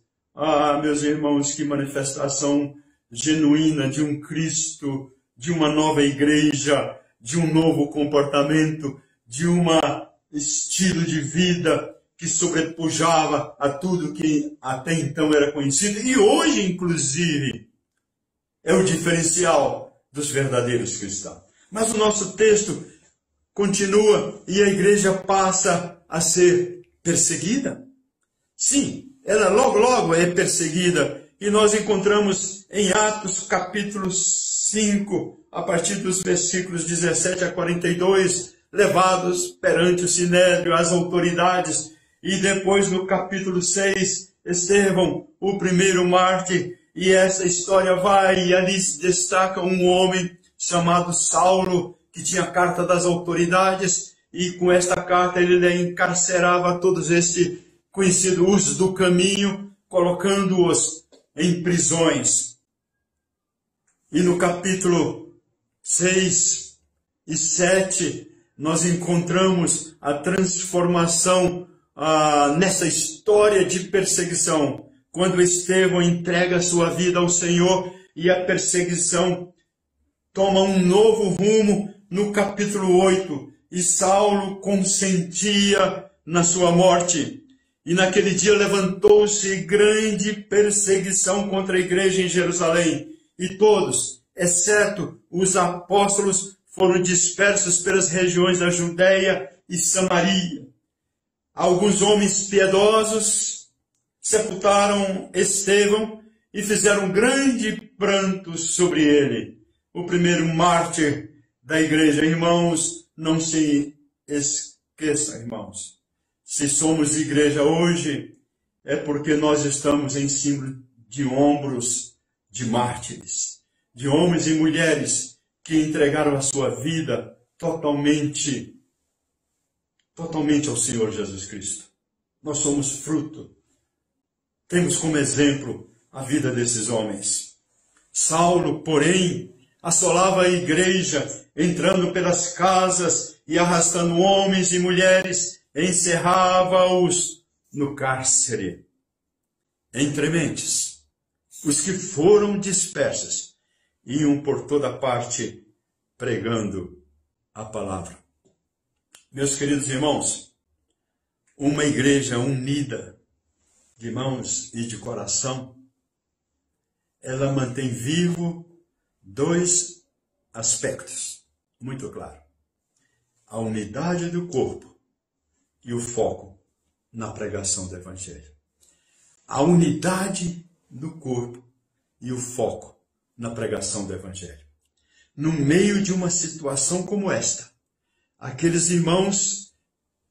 Meus irmãos, que manifestação genuína de um Cristo, de uma nova igreja, de um novo comportamento, de um estilo de vida que sobrepujava a tudo que até então era conhecido. E hoje, inclusive, é o diferencial dos verdadeiros cristãos. Mas o nosso texto continua e a igreja passa a ser perseguida. Sim, ela logo é perseguida. E nós encontramos em Atos capítulo 5, a partir dos versículos 17 a 42, levados perante o Sinédrio, as autoridades. E depois no capítulo 6, Estevão, o primeiro mártir. E essa história vai, e ali se destaca um homem chamado Saulo, que tinha carta das autoridades. E com esta carta ele encarcerava todos estes conhecidos do caminho, colocando-os em prisões. E no capítulo 6 e 7, nós encontramos a transformação nessa história de perseguição, quando Estevão entrega sua vida ao Senhor e a perseguição toma um novo rumo no capítulo 8, e Saulo consentia na sua morte. E naquele dia levantou-se grande perseguição contra a igreja em Jerusalém. E todos, exceto os apóstolos, foram dispersos pelas regiões da Judéia e Samaria. Alguns homens piedosos sepultaram Estevão e fizeram grande pranto sobre ele. O primeiro mártir da igreja. Irmãos, não se esqueçam, irmãos. Se somos igreja hoje, é porque nós estamos em cima de ombros de mártires, de homens e mulheres que entregaram a sua vida totalmente ao Senhor Jesus Cristo. Nós somos fruto. Temos como exemplo a vida desses homens. Saulo, porém, assolava a igreja, entrando pelas casas e arrastando homens e mulheres, encerrava-os no cárcere. Entre mentes, os que foram dispersos iam por toda parte pregando a palavra. Meus queridos irmãos, uma igreja unida de mãos e de coração, ela mantém vivo dois aspectos muito claros: a unidade do corpo e o foco na pregação do Evangelho. A unidade do corpo e o foco na pregação do Evangelho. No meio de uma situação como esta, aqueles irmãos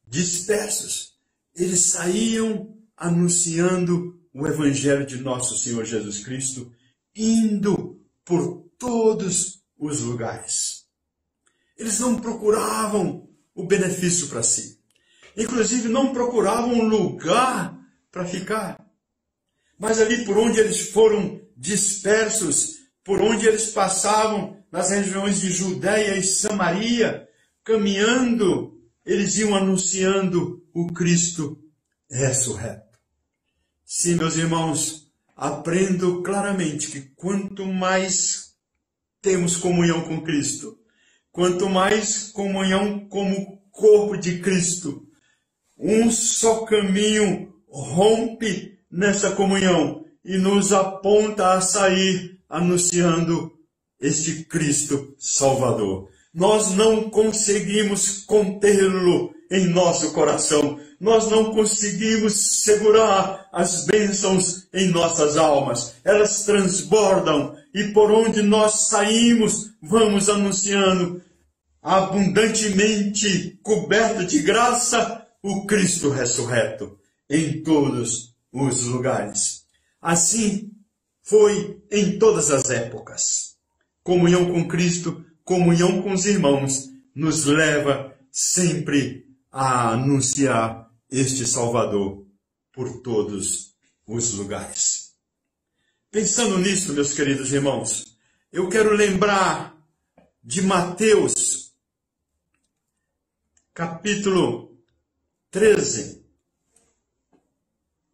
dispersos, eles saíam anunciando o Evangelho de nosso Senhor Jesus Cristo, indo por todos os lugares. Eles não procuravam o benefício para si. Inclusive, não procuravam um lugar para ficar. Mas ali por onde eles foram dispersos, por onde eles passavam, nas regiões de Judéia e Samaria, caminhando, eles iam anunciando o Cristo ressurreto. Sim, meus irmãos, aprendo claramente que quanto mais temos comunhão com Cristo, quanto mais comunhão como corpo de Cristo, um só caminho rompe nessa comunhão e nos aponta a sair anunciando este Cristo Salvador. Nós não conseguimos contê-lo em nosso coração. Nós não conseguimos segurar as bênçãos em nossas almas. Elas transbordam e por onde nós saímos, vamos anunciando abundantemente coberto de graça o Cristo ressurreto em todos os lugares. Assim foi em todas as épocas. Comunhão com Cristo, comunhão com os irmãos, nos leva sempre a anunciar este Salvador por todos os lugares. Pensando nisso, meus queridos irmãos, eu quero lembrar de Mateus, capítulo 13,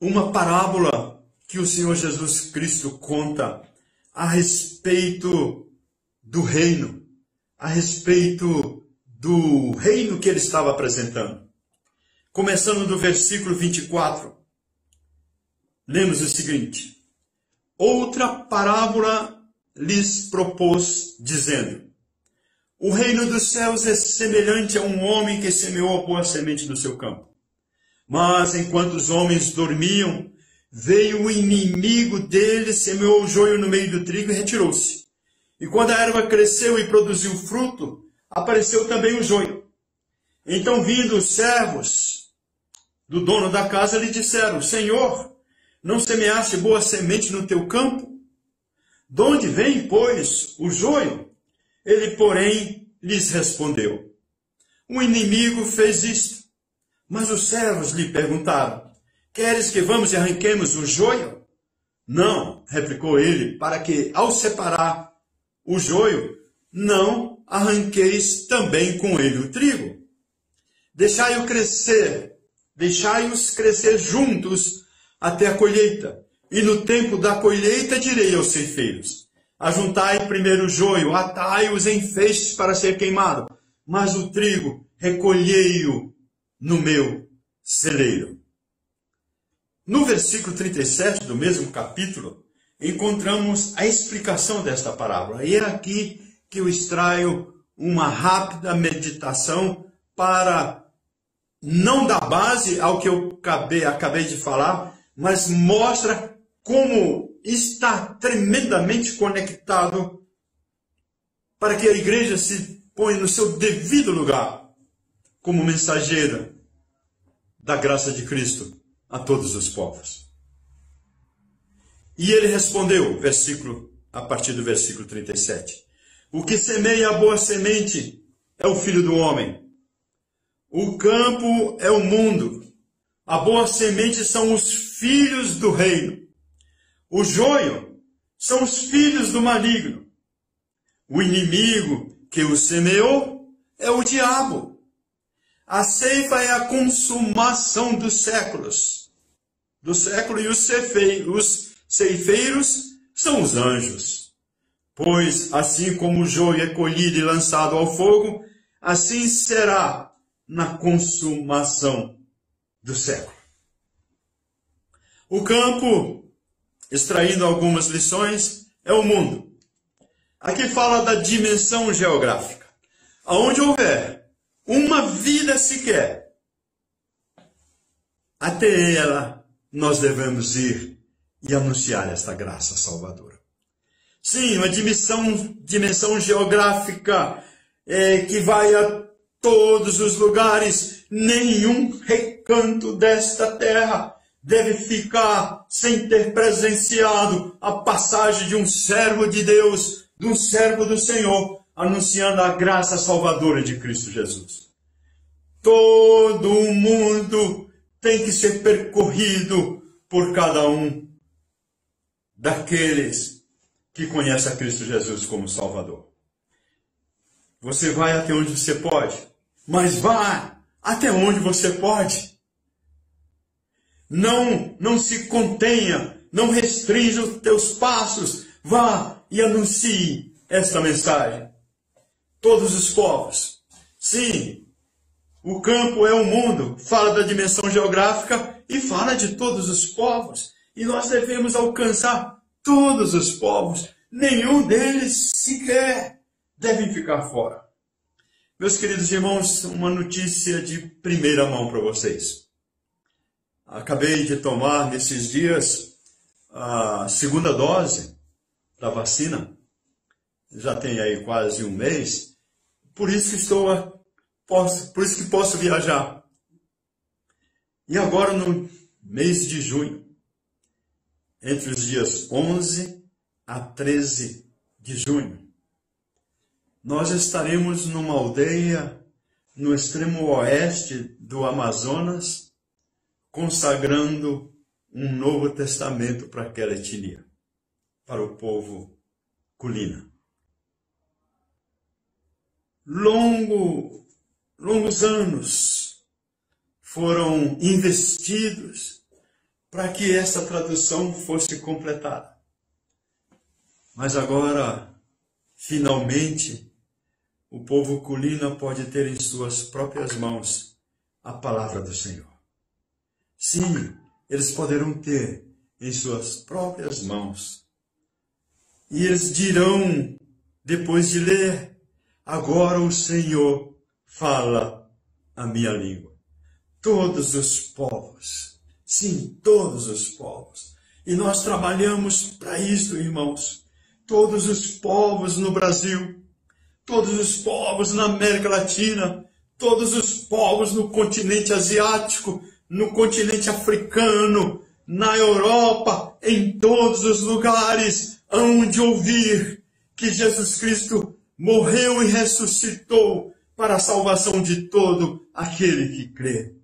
uma parábola que o Senhor Jesus Cristo conta a respeito do reino, a respeito do reino que ele estava apresentando. Começando do versículo 24, lemos o seguinte: outra parábola lhes propôs, dizendo: o reino dos céus é semelhante a um homem que semeou a boa semente no seu campo. Mas enquanto os homens dormiam, veio o inimigo dele, semeou o joio no meio do trigo e retirou-se. E quando a erva cresceu e produziu fruto, apareceu também o joio. Então, vindo os servos do dono da casa, lhe disseram: Senhor, não semeaste boa semente no teu campo? De onde vem, pois, o joio? Ele, porém, lhes respondeu: o inimigo fez isto. Mas os servos lhe perguntaram: queres que vamos e arranquemos o joio? Não, replicou ele, para que, ao separar o joio, não arranqueis também com ele o trigo. Deixai-os crescer juntos até a colheita. E no tempo da colheita direi aos ceifeiros: ajuntai primeiro o joio, atai-os em feixes para ser queimado, mas o trigo recolhei-o no meu celeiro. No versículo 37 do mesmo capítulo, encontramos a explicação desta parábola. E é aqui que eu extraio uma rápida meditação para não dar base ao que eu acabei de falar, mas mostra como está tremendamente conectado para que a igreja se ponha no seu devido lugar como mensageira da graça de Cristo a todos os povos. E ele respondeu, a partir do versículo 37, o que semeia a boa semente é o Filho do Homem. O campo é o mundo. A boa semente são os filhos do reino. O joio são os filhos do maligno. O inimigo que o semeou é o diabo. A ceifa é a consumação dos séculos. Do século, e os ceifeiros são os anjos. Pois, assim como o joio é colhido e lançado ao fogo, assim será na consumação do século. O campo, extraindo algumas lições, é o mundo. Aqui fala da dimensão geográfica. Aonde houver uma vida sequer, até ela nós devemos ir e anunciar esta graça salvadora. Sim, uma dimensão geográfica que vai a todos os lugares. Nenhum recanto desta terra deve ficar sem ter presenciado a passagem de um servo de Deus, de um servo do Senhor, anunciando a graça salvadora de Cristo Jesus. Todo o mundo tem que ser percorrido por cada um daqueles que conhecem a Cristo Jesus como Salvador. Você vai até onde você pode, mas vá até onde você pode. Não se contenha, não restrinja os teus passos. Vá e anuncie esta mensagem. Todos os povos. Sim, o campo é o mundo, fala da dimensão geográfica e fala de todos os povos. E nós devemos alcançar todos os povos. Nenhum deles sequer deve ficar fora. Meus queridos irmãos, uma notícia de primeira mão para vocês. Acabei de tomar nesses dias a segunda dose da vacina. Já tem aí quase um mês. Por isso que posso viajar. E agora no mês de junho, entre os dias 11 a 13 de junho, nós estaremos numa aldeia no extremo oeste do Amazonas, consagrando um Novo Testamento para aquela etnia, para o povo Kulina. Longos anos foram investidos para que essa tradução fosse completada. Mas agora, finalmente, o povo Kulina pode ter em suas próprias mãos a palavra do Senhor. Sim, eles poderão ter em suas próprias mãos. E eles dirão, depois de ler, agora o Senhor fala a minha língua. Todos os povos, sim, todos os povos. E nós trabalhamos para isso, irmãos. Todos os povos no Brasil, todos os povos na América Latina, todos os povos no continente asiático, no continente africano, na Europa, em todos os lugares, onde ouvir que Jesus Cristo morreu e ressuscitou para a salvação de todo aquele que crê.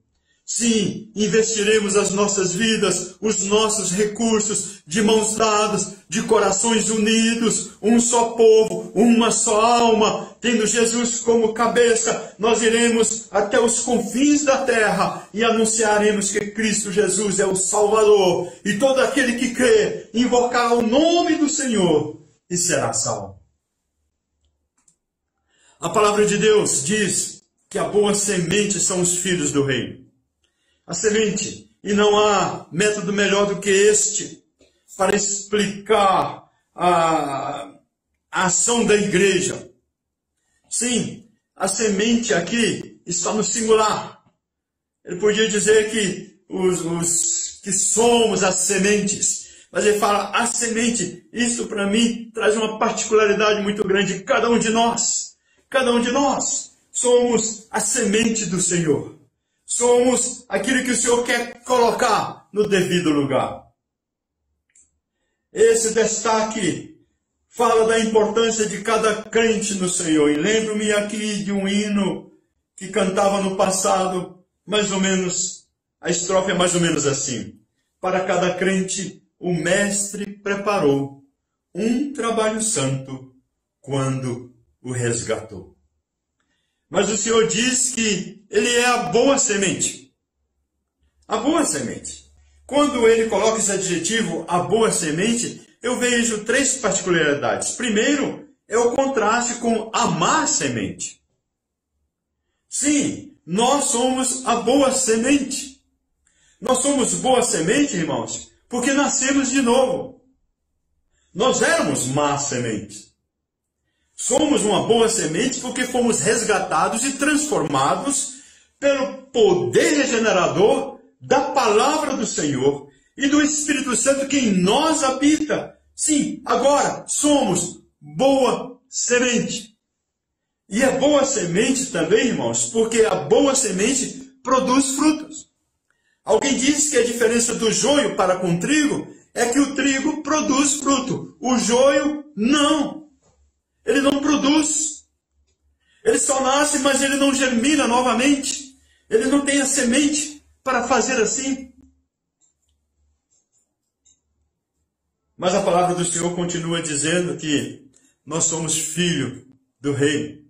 Sim, investiremos as nossas vidas, os nossos recursos, de mãos dadas, de corações unidos, um só povo, uma só alma, tendo Jesus como cabeça, nós iremos até os confins da terra e anunciaremos que Cristo Jesus é o Salvador, e todo aquele que crê invocará o nome do Senhor e será salvo. A palavra de Deus diz que a boa semente são os filhos do reino. A semente, e não há método melhor do que este para explicar a ação da igreja. Sim, a semente aqui está no singular. Ele podia dizer que que somos as sementes, mas ele fala a semente. Isso para mim traz uma particularidade muito grande. Cada um de nós somos a semente do Senhor. Somos aquilo que o Senhor quer colocar no devido lugar. Esse destaque fala da importância de cada crente no Senhor. E lembro-me aqui de um hino que cantava no passado, mais ou menos, a estrofe é mais ou menos assim. Para cada crente, o Mestre preparou um trabalho santo quando o resgatou. Mas o Senhor diz que Ele é a boa semente. A boa semente. Quando Ele coloca esse adjetivo, a boa semente, eu vejo três particularidades. Primeiro, é o contraste com a má semente. Sim, nós somos a boa semente. Nós somos boa semente, irmãos, porque nascemos de novo. Nós éramos má semente. Somos uma boa semente porque fomos resgatados e transformados pelo poder regenerador da palavra do Senhor e do Espírito Santo que em nós habita. Sim, agora somos boa semente. E é boa semente também, irmãos, porque a boa semente produz frutos. Alguém disse que a diferença do joio para com o trigo é que o trigo produz fruto. O joio, não. Ele não produz. Ele só nasce, mas ele não germina novamente. Ele não tem a semente para fazer assim. Mas a palavra do Senhor continua dizendo que nós somos filho do reino.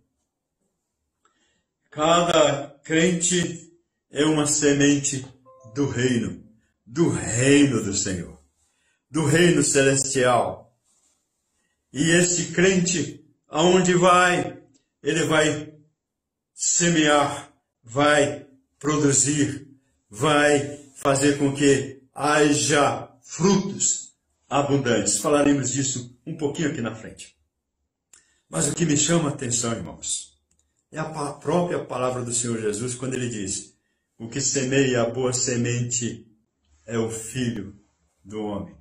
Cada crente é uma semente do reino do Senhor, do reino celestial. E esse crente, aonde vai, ele vai semear, vai produzir, vai fazer com que haja frutos abundantes. Falaremos disso um pouquinho aqui na frente. Mas o que me chama a atenção, irmãos, é a própria palavra do Senhor Jesus, quando ele diz: o que semeia a boa semente é o Filho do homem,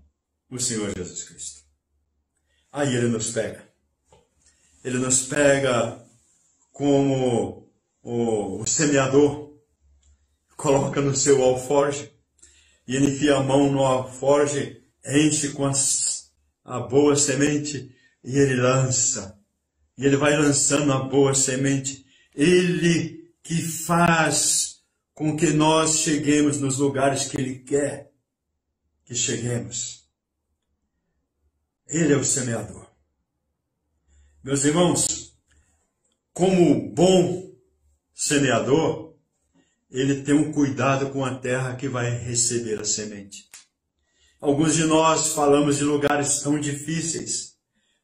o Senhor Jesus Cristo. Aí ele nos pega. Ele nos pega como o semeador coloca no seu alforje, e ele enfia a mão no alforje, enche com a boa semente, e ele lança. E ele vai lançando a boa semente. Ele que faz com que nós cheguemos nos lugares que ele quer que cheguemos. Ele é o semeador. Meus irmãos, como bom semeador, ele tem um cuidado com a terra que vai receber a semente. Alguns de nós falamos de lugares tão difíceis.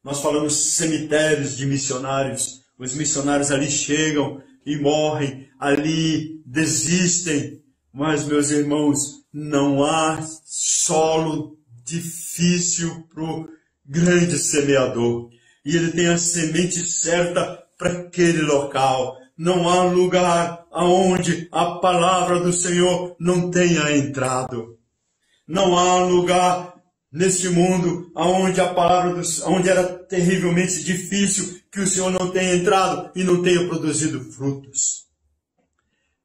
Nós falamos cemitérios de missionários. Os missionários ali chegam e morrem, ali desistem. Mas, meus irmãos, não há solo difícil para o grande semeador. E ele tem a semente certa para aquele local. Não há lugar aonde a palavra do Senhor não tenha entrado. Não há lugar neste mundo onde a palavra onde era terrivelmente difícil que o Senhor não tenha entrado e não tenha produzido frutos.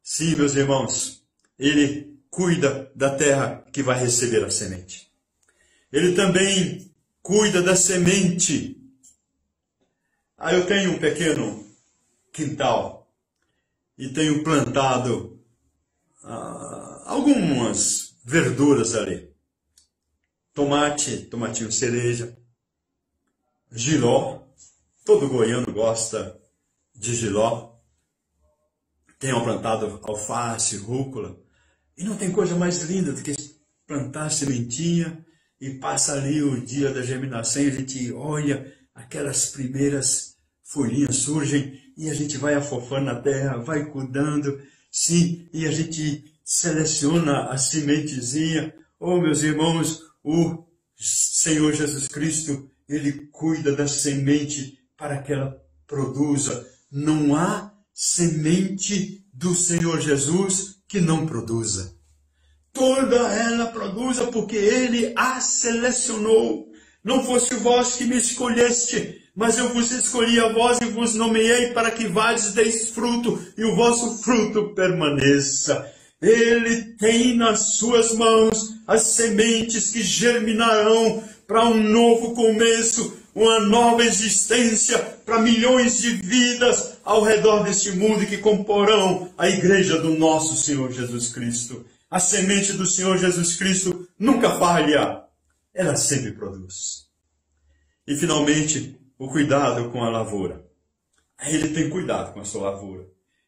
Sim, meus irmãos, ele cuida da terra que vai receber a semente. Ele também cuida da semente. Eu tenho um pequeno quintal e tenho plantado algumas verduras ali. Tomatinho cereja, jiló. Todo goiano gosta de jiló. Tenho plantado alface, rúcula. E não tem coisa mais linda do que plantar a sementinha e passa ali o dia da germinação e a gente olha, aquelas primeiras folhinhas surgem e a gente vai afofando a terra, vai cuidando, sim, e a gente seleciona a sementezinha. Oh, meus irmãos, o Senhor Jesus Cristo, ele cuida da semente para que ela produza. Não há semente do Senhor Jesus que não produza. Toda ela produza porque ele a selecionou. Não fosse vós que me escolheste, mas eu vos escolhi a vós e vos nomeei para que vades, deis fruto e o vosso fruto permaneça. Ele tem nas suas mãos as sementes que germinarão para um novo começo, uma nova existência, para milhões de vidas ao redor deste mundo que comporão a igreja do nosso Senhor Jesus Cristo. A semente do Senhor Jesus Cristo nunca falha, ela sempre produz. E finalmente, o cuidado com a lavoura. Ele tem cuidado com a sua lavoura.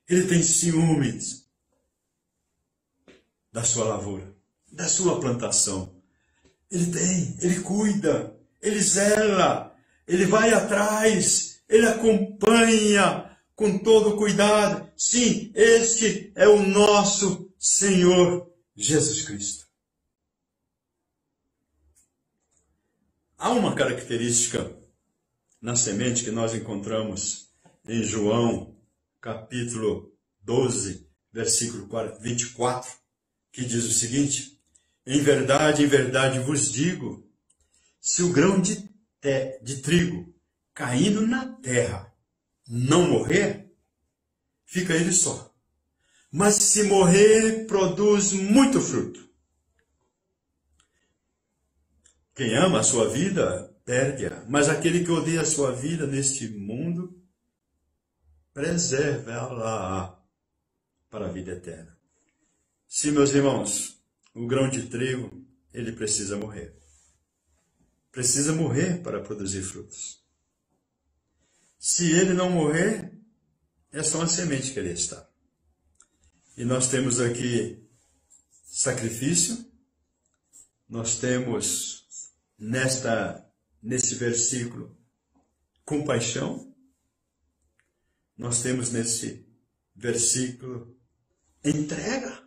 Ele tem ciúmes da sua lavoura, da sua plantação. Ele cuida, ele zela, ele vai atrás, ele acompanha com todo cuidado. Sim, este é o nosso Senhor Jesus Cristo. Há uma característica na semente que nós encontramos em João, capítulo 12, versículo 24, que diz o seguinte: em verdade vos digo, se o grão de trigo caindo na terra não morrer, fica ele só. Mas se morrer, produz muito fruto. Quem ama a sua vida, perde-a. Mas aquele que odeia a sua vida neste mundo, preserva-la para a vida eterna. Sim, meus irmãos, o grão de trigo, ele precisa morrer. Precisa morrer para produzir frutos. Se ele não morrer, é só uma semente que ele está. E nós temos aqui sacrifício, nós temos nesse versículo compaixão, nós temos nesse versículo entrega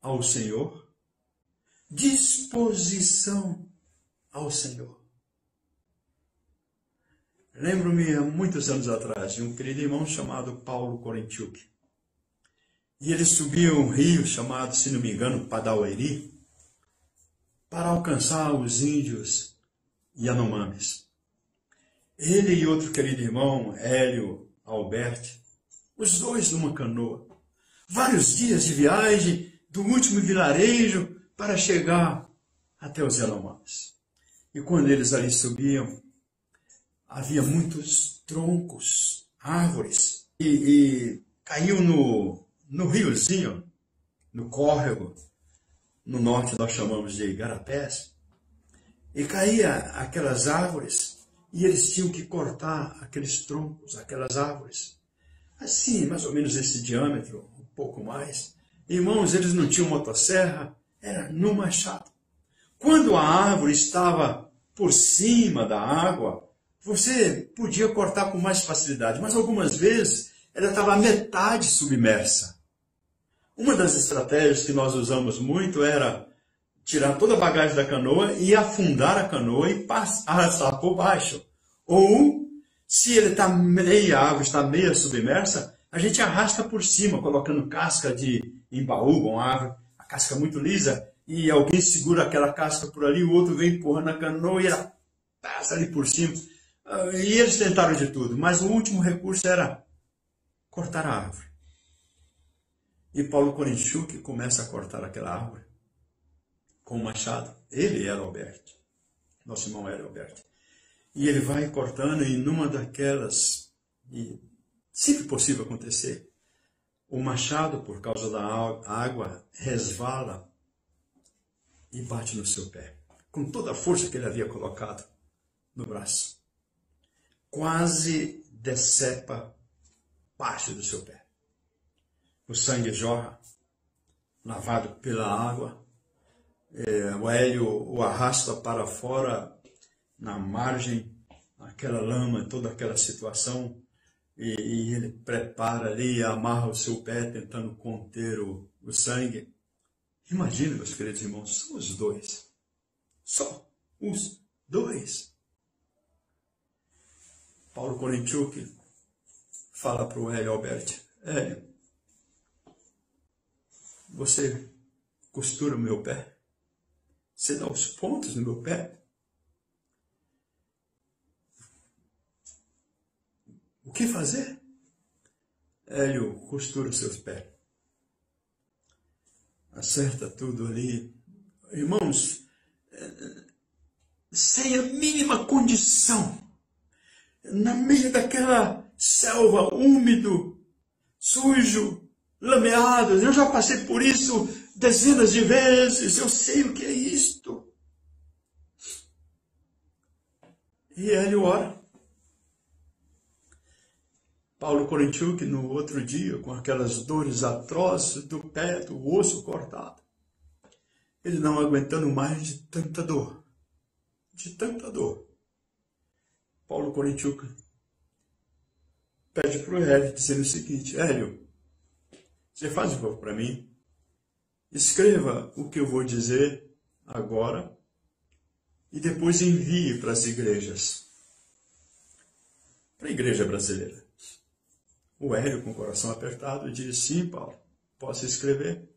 ao Senhor, disposição ao Senhor. Lembro-me há muitos anos atrás de um querido irmão chamado Paulo Korenchuk. E ele subia um rio chamado, se não me engano, Padaueri, para alcançar os índios Yanomamis. Ele e outro querido irmão, Hélio Alberti, os dois numa canoa. Vários dias de viagem do último vilarejo para chegar até os Yanomamis. E quando eles ali subiam, havia muitos troncos, árvores, e caíam no riozinho, no córrego, no norte nós chamamos de igarapés, e caía aquelas árvores, e eles tinham que cortar aqueles troncos, aquelas árvores, assim, mais ou menos esse diâmetro, um pouco mais. Irmãos, eles não tinham motosserra, era no machado. Quando a árvore estava por cima da água, você podia cortar com mais facilidade, mas algumas vezes ela estava à metade submersa. Uma das estratégias que nós usamos muito era tirar toda a bagagem da canoa e afundar a canoa e arrastar por baixo. Ou, se ele está meia água, está meia submersa, a gente arrasta por cima, colocando casca de embaúba, uma árvore, a casca muito lisa, e alguém segura aquela casca por ali, o outro vem empurrando a canoa e ela passa ali por cima. E eles tentaram de tudo, mas o último recurso era cortar a árvore. E Paulo Korenchuk começa a cortar aquela árvore com um machado. Ele era Alberti, nosso irmão era Alberti. E ele vai cortando, e numa daquelas, e sempre possível acontecer, o machado, por causa da água, resvala e bate no seu pé, com toda a força que ele havia colocado no braço. Quase decepa parte do seu pé. O sangue jorra, lavado pela água. O Hélio o arrasta para fora, na margem, aquela lama, toda aquela situação, e ele prepara ali, amarra o seu pé, tentando conter o sangue. Imagina, meus queridos irmãos, só os dois. Só os dois. Paulo Korenchuk fala para o Hélio Alberti: Hélio, você costura o meu pé? Você dá os pontos no meu pé? O que fazer? Hélio costura os seus pés. Acerta tudo ali. Irmãos, sem a mínima condição, no meio daquela selva úmido, sujo, lameado. Eu já passei por isso dezenas de vezes, eu sei o que é isto. E Hélio ora. Paulo Korenchuk, no outro dia, com aquelas dores atrozes do pé, do osso cortado, ele não aguentando mais de tanta dor. De tanta dor. Paulo Korenchuk pede para o Hélio, dizendo o seguinte: Hélio, você faz um pouco para mim? Escreva o que eu vou dizer agora e depois envie para as igrejas. Para a igreja brasileira. O Hélio, com o coração apertado, disse: sim, Paulo, posso escrever?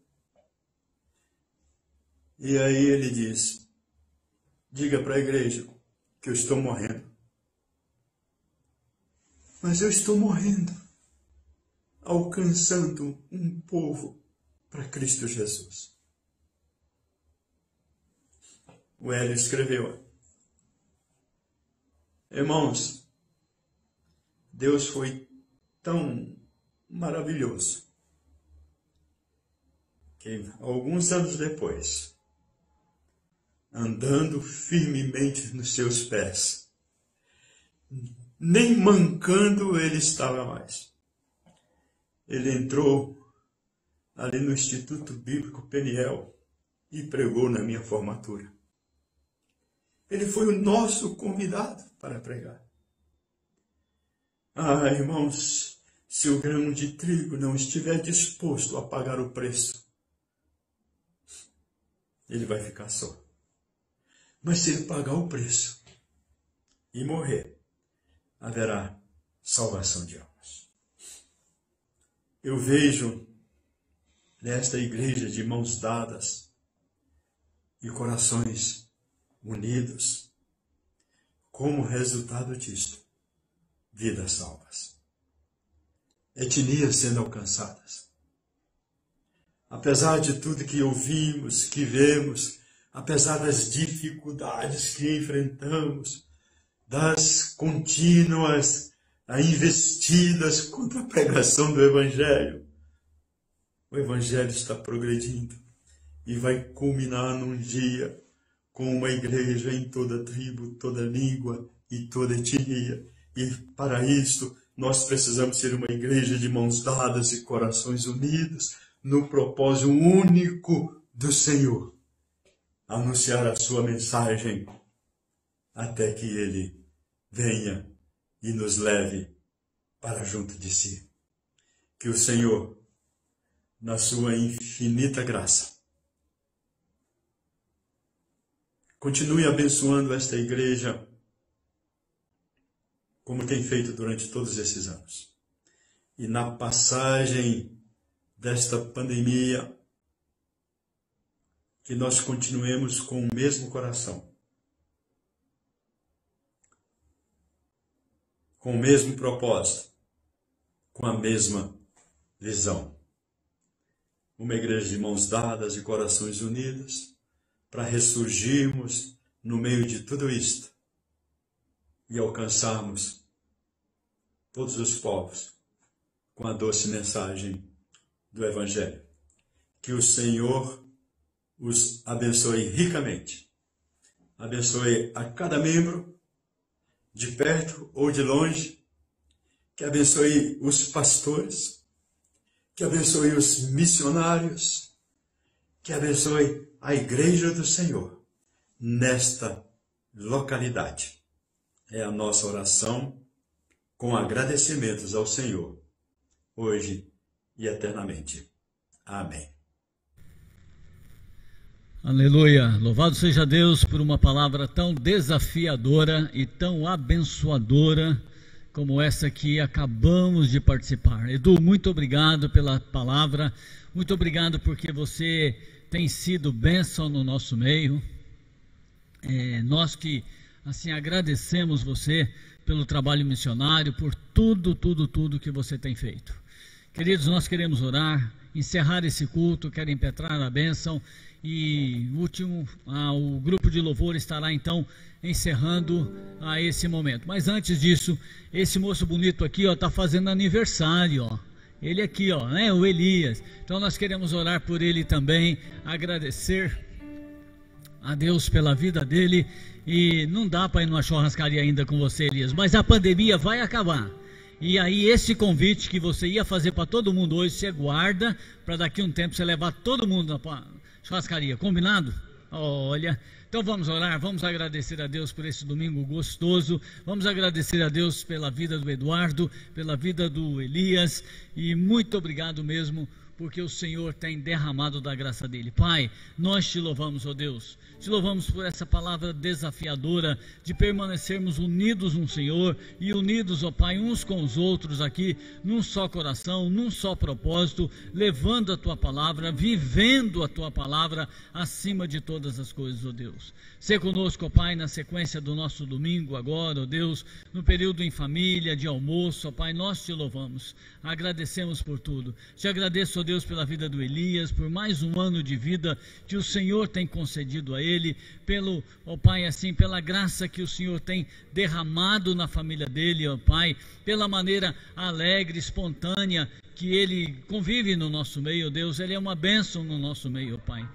E aí ele diz: diga para a igreja que eu estou morrendo. Mas eu estou morrendo, alcançando um povo para Cristo Jesus. O Hélio escreveu: irmãos, Deus foi tão maravilhoso que alguns anos depois, andando firmemente nos seus pés, nem mancando ele estava mais. Ele entrou ali no Instituto Bíblico Peniel e pregou na minha formatura. Ele foi o nosso convidado para pregar. Ah, irmãos, se o grão de trigo não estiver disposto a pagar o preço, ele vai ficar só. Mas se ele pagar o preço e morrer, haverá salvação de almas. Eu vejo nesta igreja de mãos dadas e corações unidos, como resultado disto, vidas salvas, etnias sendo alcançadas. Apesar de tudo que ouvimos, que vemos, apesar das dificuldades que enfrentamos, das contínuas investidas contra a pregação do Evangelho, o Evangelho está progredindo e vai culminar num dia com uma igreja em toda tribo, toda língua e toda etnia. E para isso nós precisamos ser uma igreja de mãos dadas e corações unidos no propósito único do Senhor, anunciar a sua mensagem até que Ele venha e nos leve para junto de si. Que o Senhor, na sua infinita graça, continue abençoando esta igreja como tem feito durante todos esses anos. E na passagem desta pandemia, que nós continuemos com o mesmo coração, com o mesmo propósito, com a mesma visão. Uma igreja de mãos dadas e corações unidos, para ressurgirmos no meio de tudo isto e alcançarmos todos os povos com a doce mensagem do Evangelho. Que o Senhor os abençoe ricamente. Abençoe a cada membro, de perto ou de longe. Que abençoe os pastores. Que abençoe os missionários. Que abençoe a igreja do Senhor nesta localidade. É a nossa oração com agradecimentos ao Senhor, hoje e eternamente. Amém. Aleluia. Louvado seja Deus por uma palavra tão desafiadora e tão abençoadora como essa que acabamos de participar. Edu, muito obrigado pela palavra, muito obrigado porque você tem sido bênção no nosso meio. Nós que assim agradecemos você pelo trabalho missionário, por tudo que você tem feito. Queridos, nós queremos orar, encerrar esse culto, quero impetrar a bênção e o grupo de louvor estará então encerrando esse momento. Mas antes disso, esse moço bonito aqui está fazendo aniversário, ele aqui, né, o Elias. Então nós queremos orar por ele também, agradecer a Deus pela vida dele. E não dá para ir numa churrascaria ainda com você, Elias, mas a pandemia vai acabar. E aí esse convite que você ia fazer para todo mundo hoje, você guarda para daqui a um tempo você levar todo mundo na churrascaria, combinado? Olha, então vamos orar, vamos agradecer a Deus por esse domingo gostoso, vamos agradecer a Deus pela vida do Eduardo, pela vida do Elias, e muito obrigado mesmo, porque o Senhor tem derramado da graça dele. Pai, nós te louvamos, ó Deus, te louvamos por essa palavra desafiadora de permanecermos unidos no Senhor e unidos, ó Pai, uns com os outros aqui, num só coração, num só propósito, levando a Tua palavra, vivendo a Tua palavra acima de todas as coisas, ó Deus. Sê conosco, ó Pai, na sequência do nosso domingo agora, ó Deus, no período em família, de almoço, ó Pai, nós te louvamos, agradecemos por tudo. Te agradeço, ó Deus, pela vida do Elias, por mais um ano de vida que o Senhor tem concedido a ele, pelo, ó Pai, assim, pela graça que o Senhor tem derramado na família dele, ó Pai, pela maneira alegre, espontânea que ele convive no nosso meio, ó Deus, ele é uma bênção no nosso meio, ó Pai.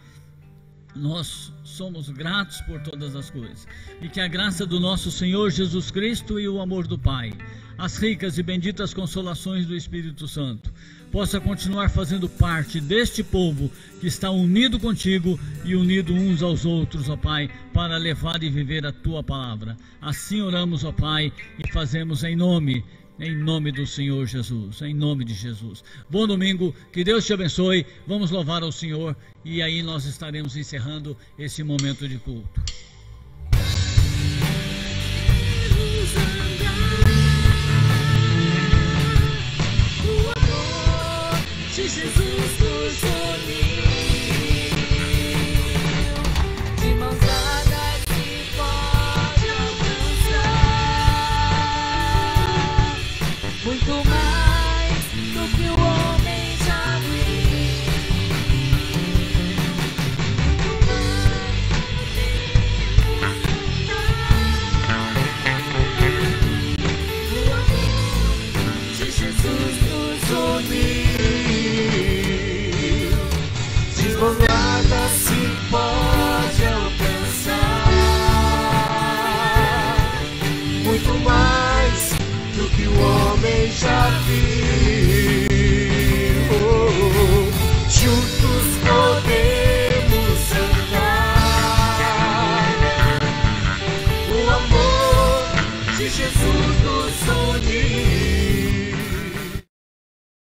Nós somos gratos por todas as coisas, e que a graça do nosso Senhor Jesus Cristo e o amor do Pai, as ricas e benditas consolações do Espírito Santo, possa continuar fazendo parte deste povo que está unido contigo e unido uns aos outros, ó Pai, para levar e viver a Tua palavra. Assim oramos, ó Pai, e fazemos em nome do Senhor Jesus, em nome de Jesus. Bom domingo, que Deus te abençoe, vamos louvar ao Senhor, e aí nós estaremos encerrando esse momento de culto. Jesus nos uniu, de mãos dadas se pode alcançar muito mais do que o homem já viu, muito mais o amor de Jesus nos uniu. Nada se pode alcançar muito mais do que o homem já viu. Juntos podemos andar. O amor de Jesus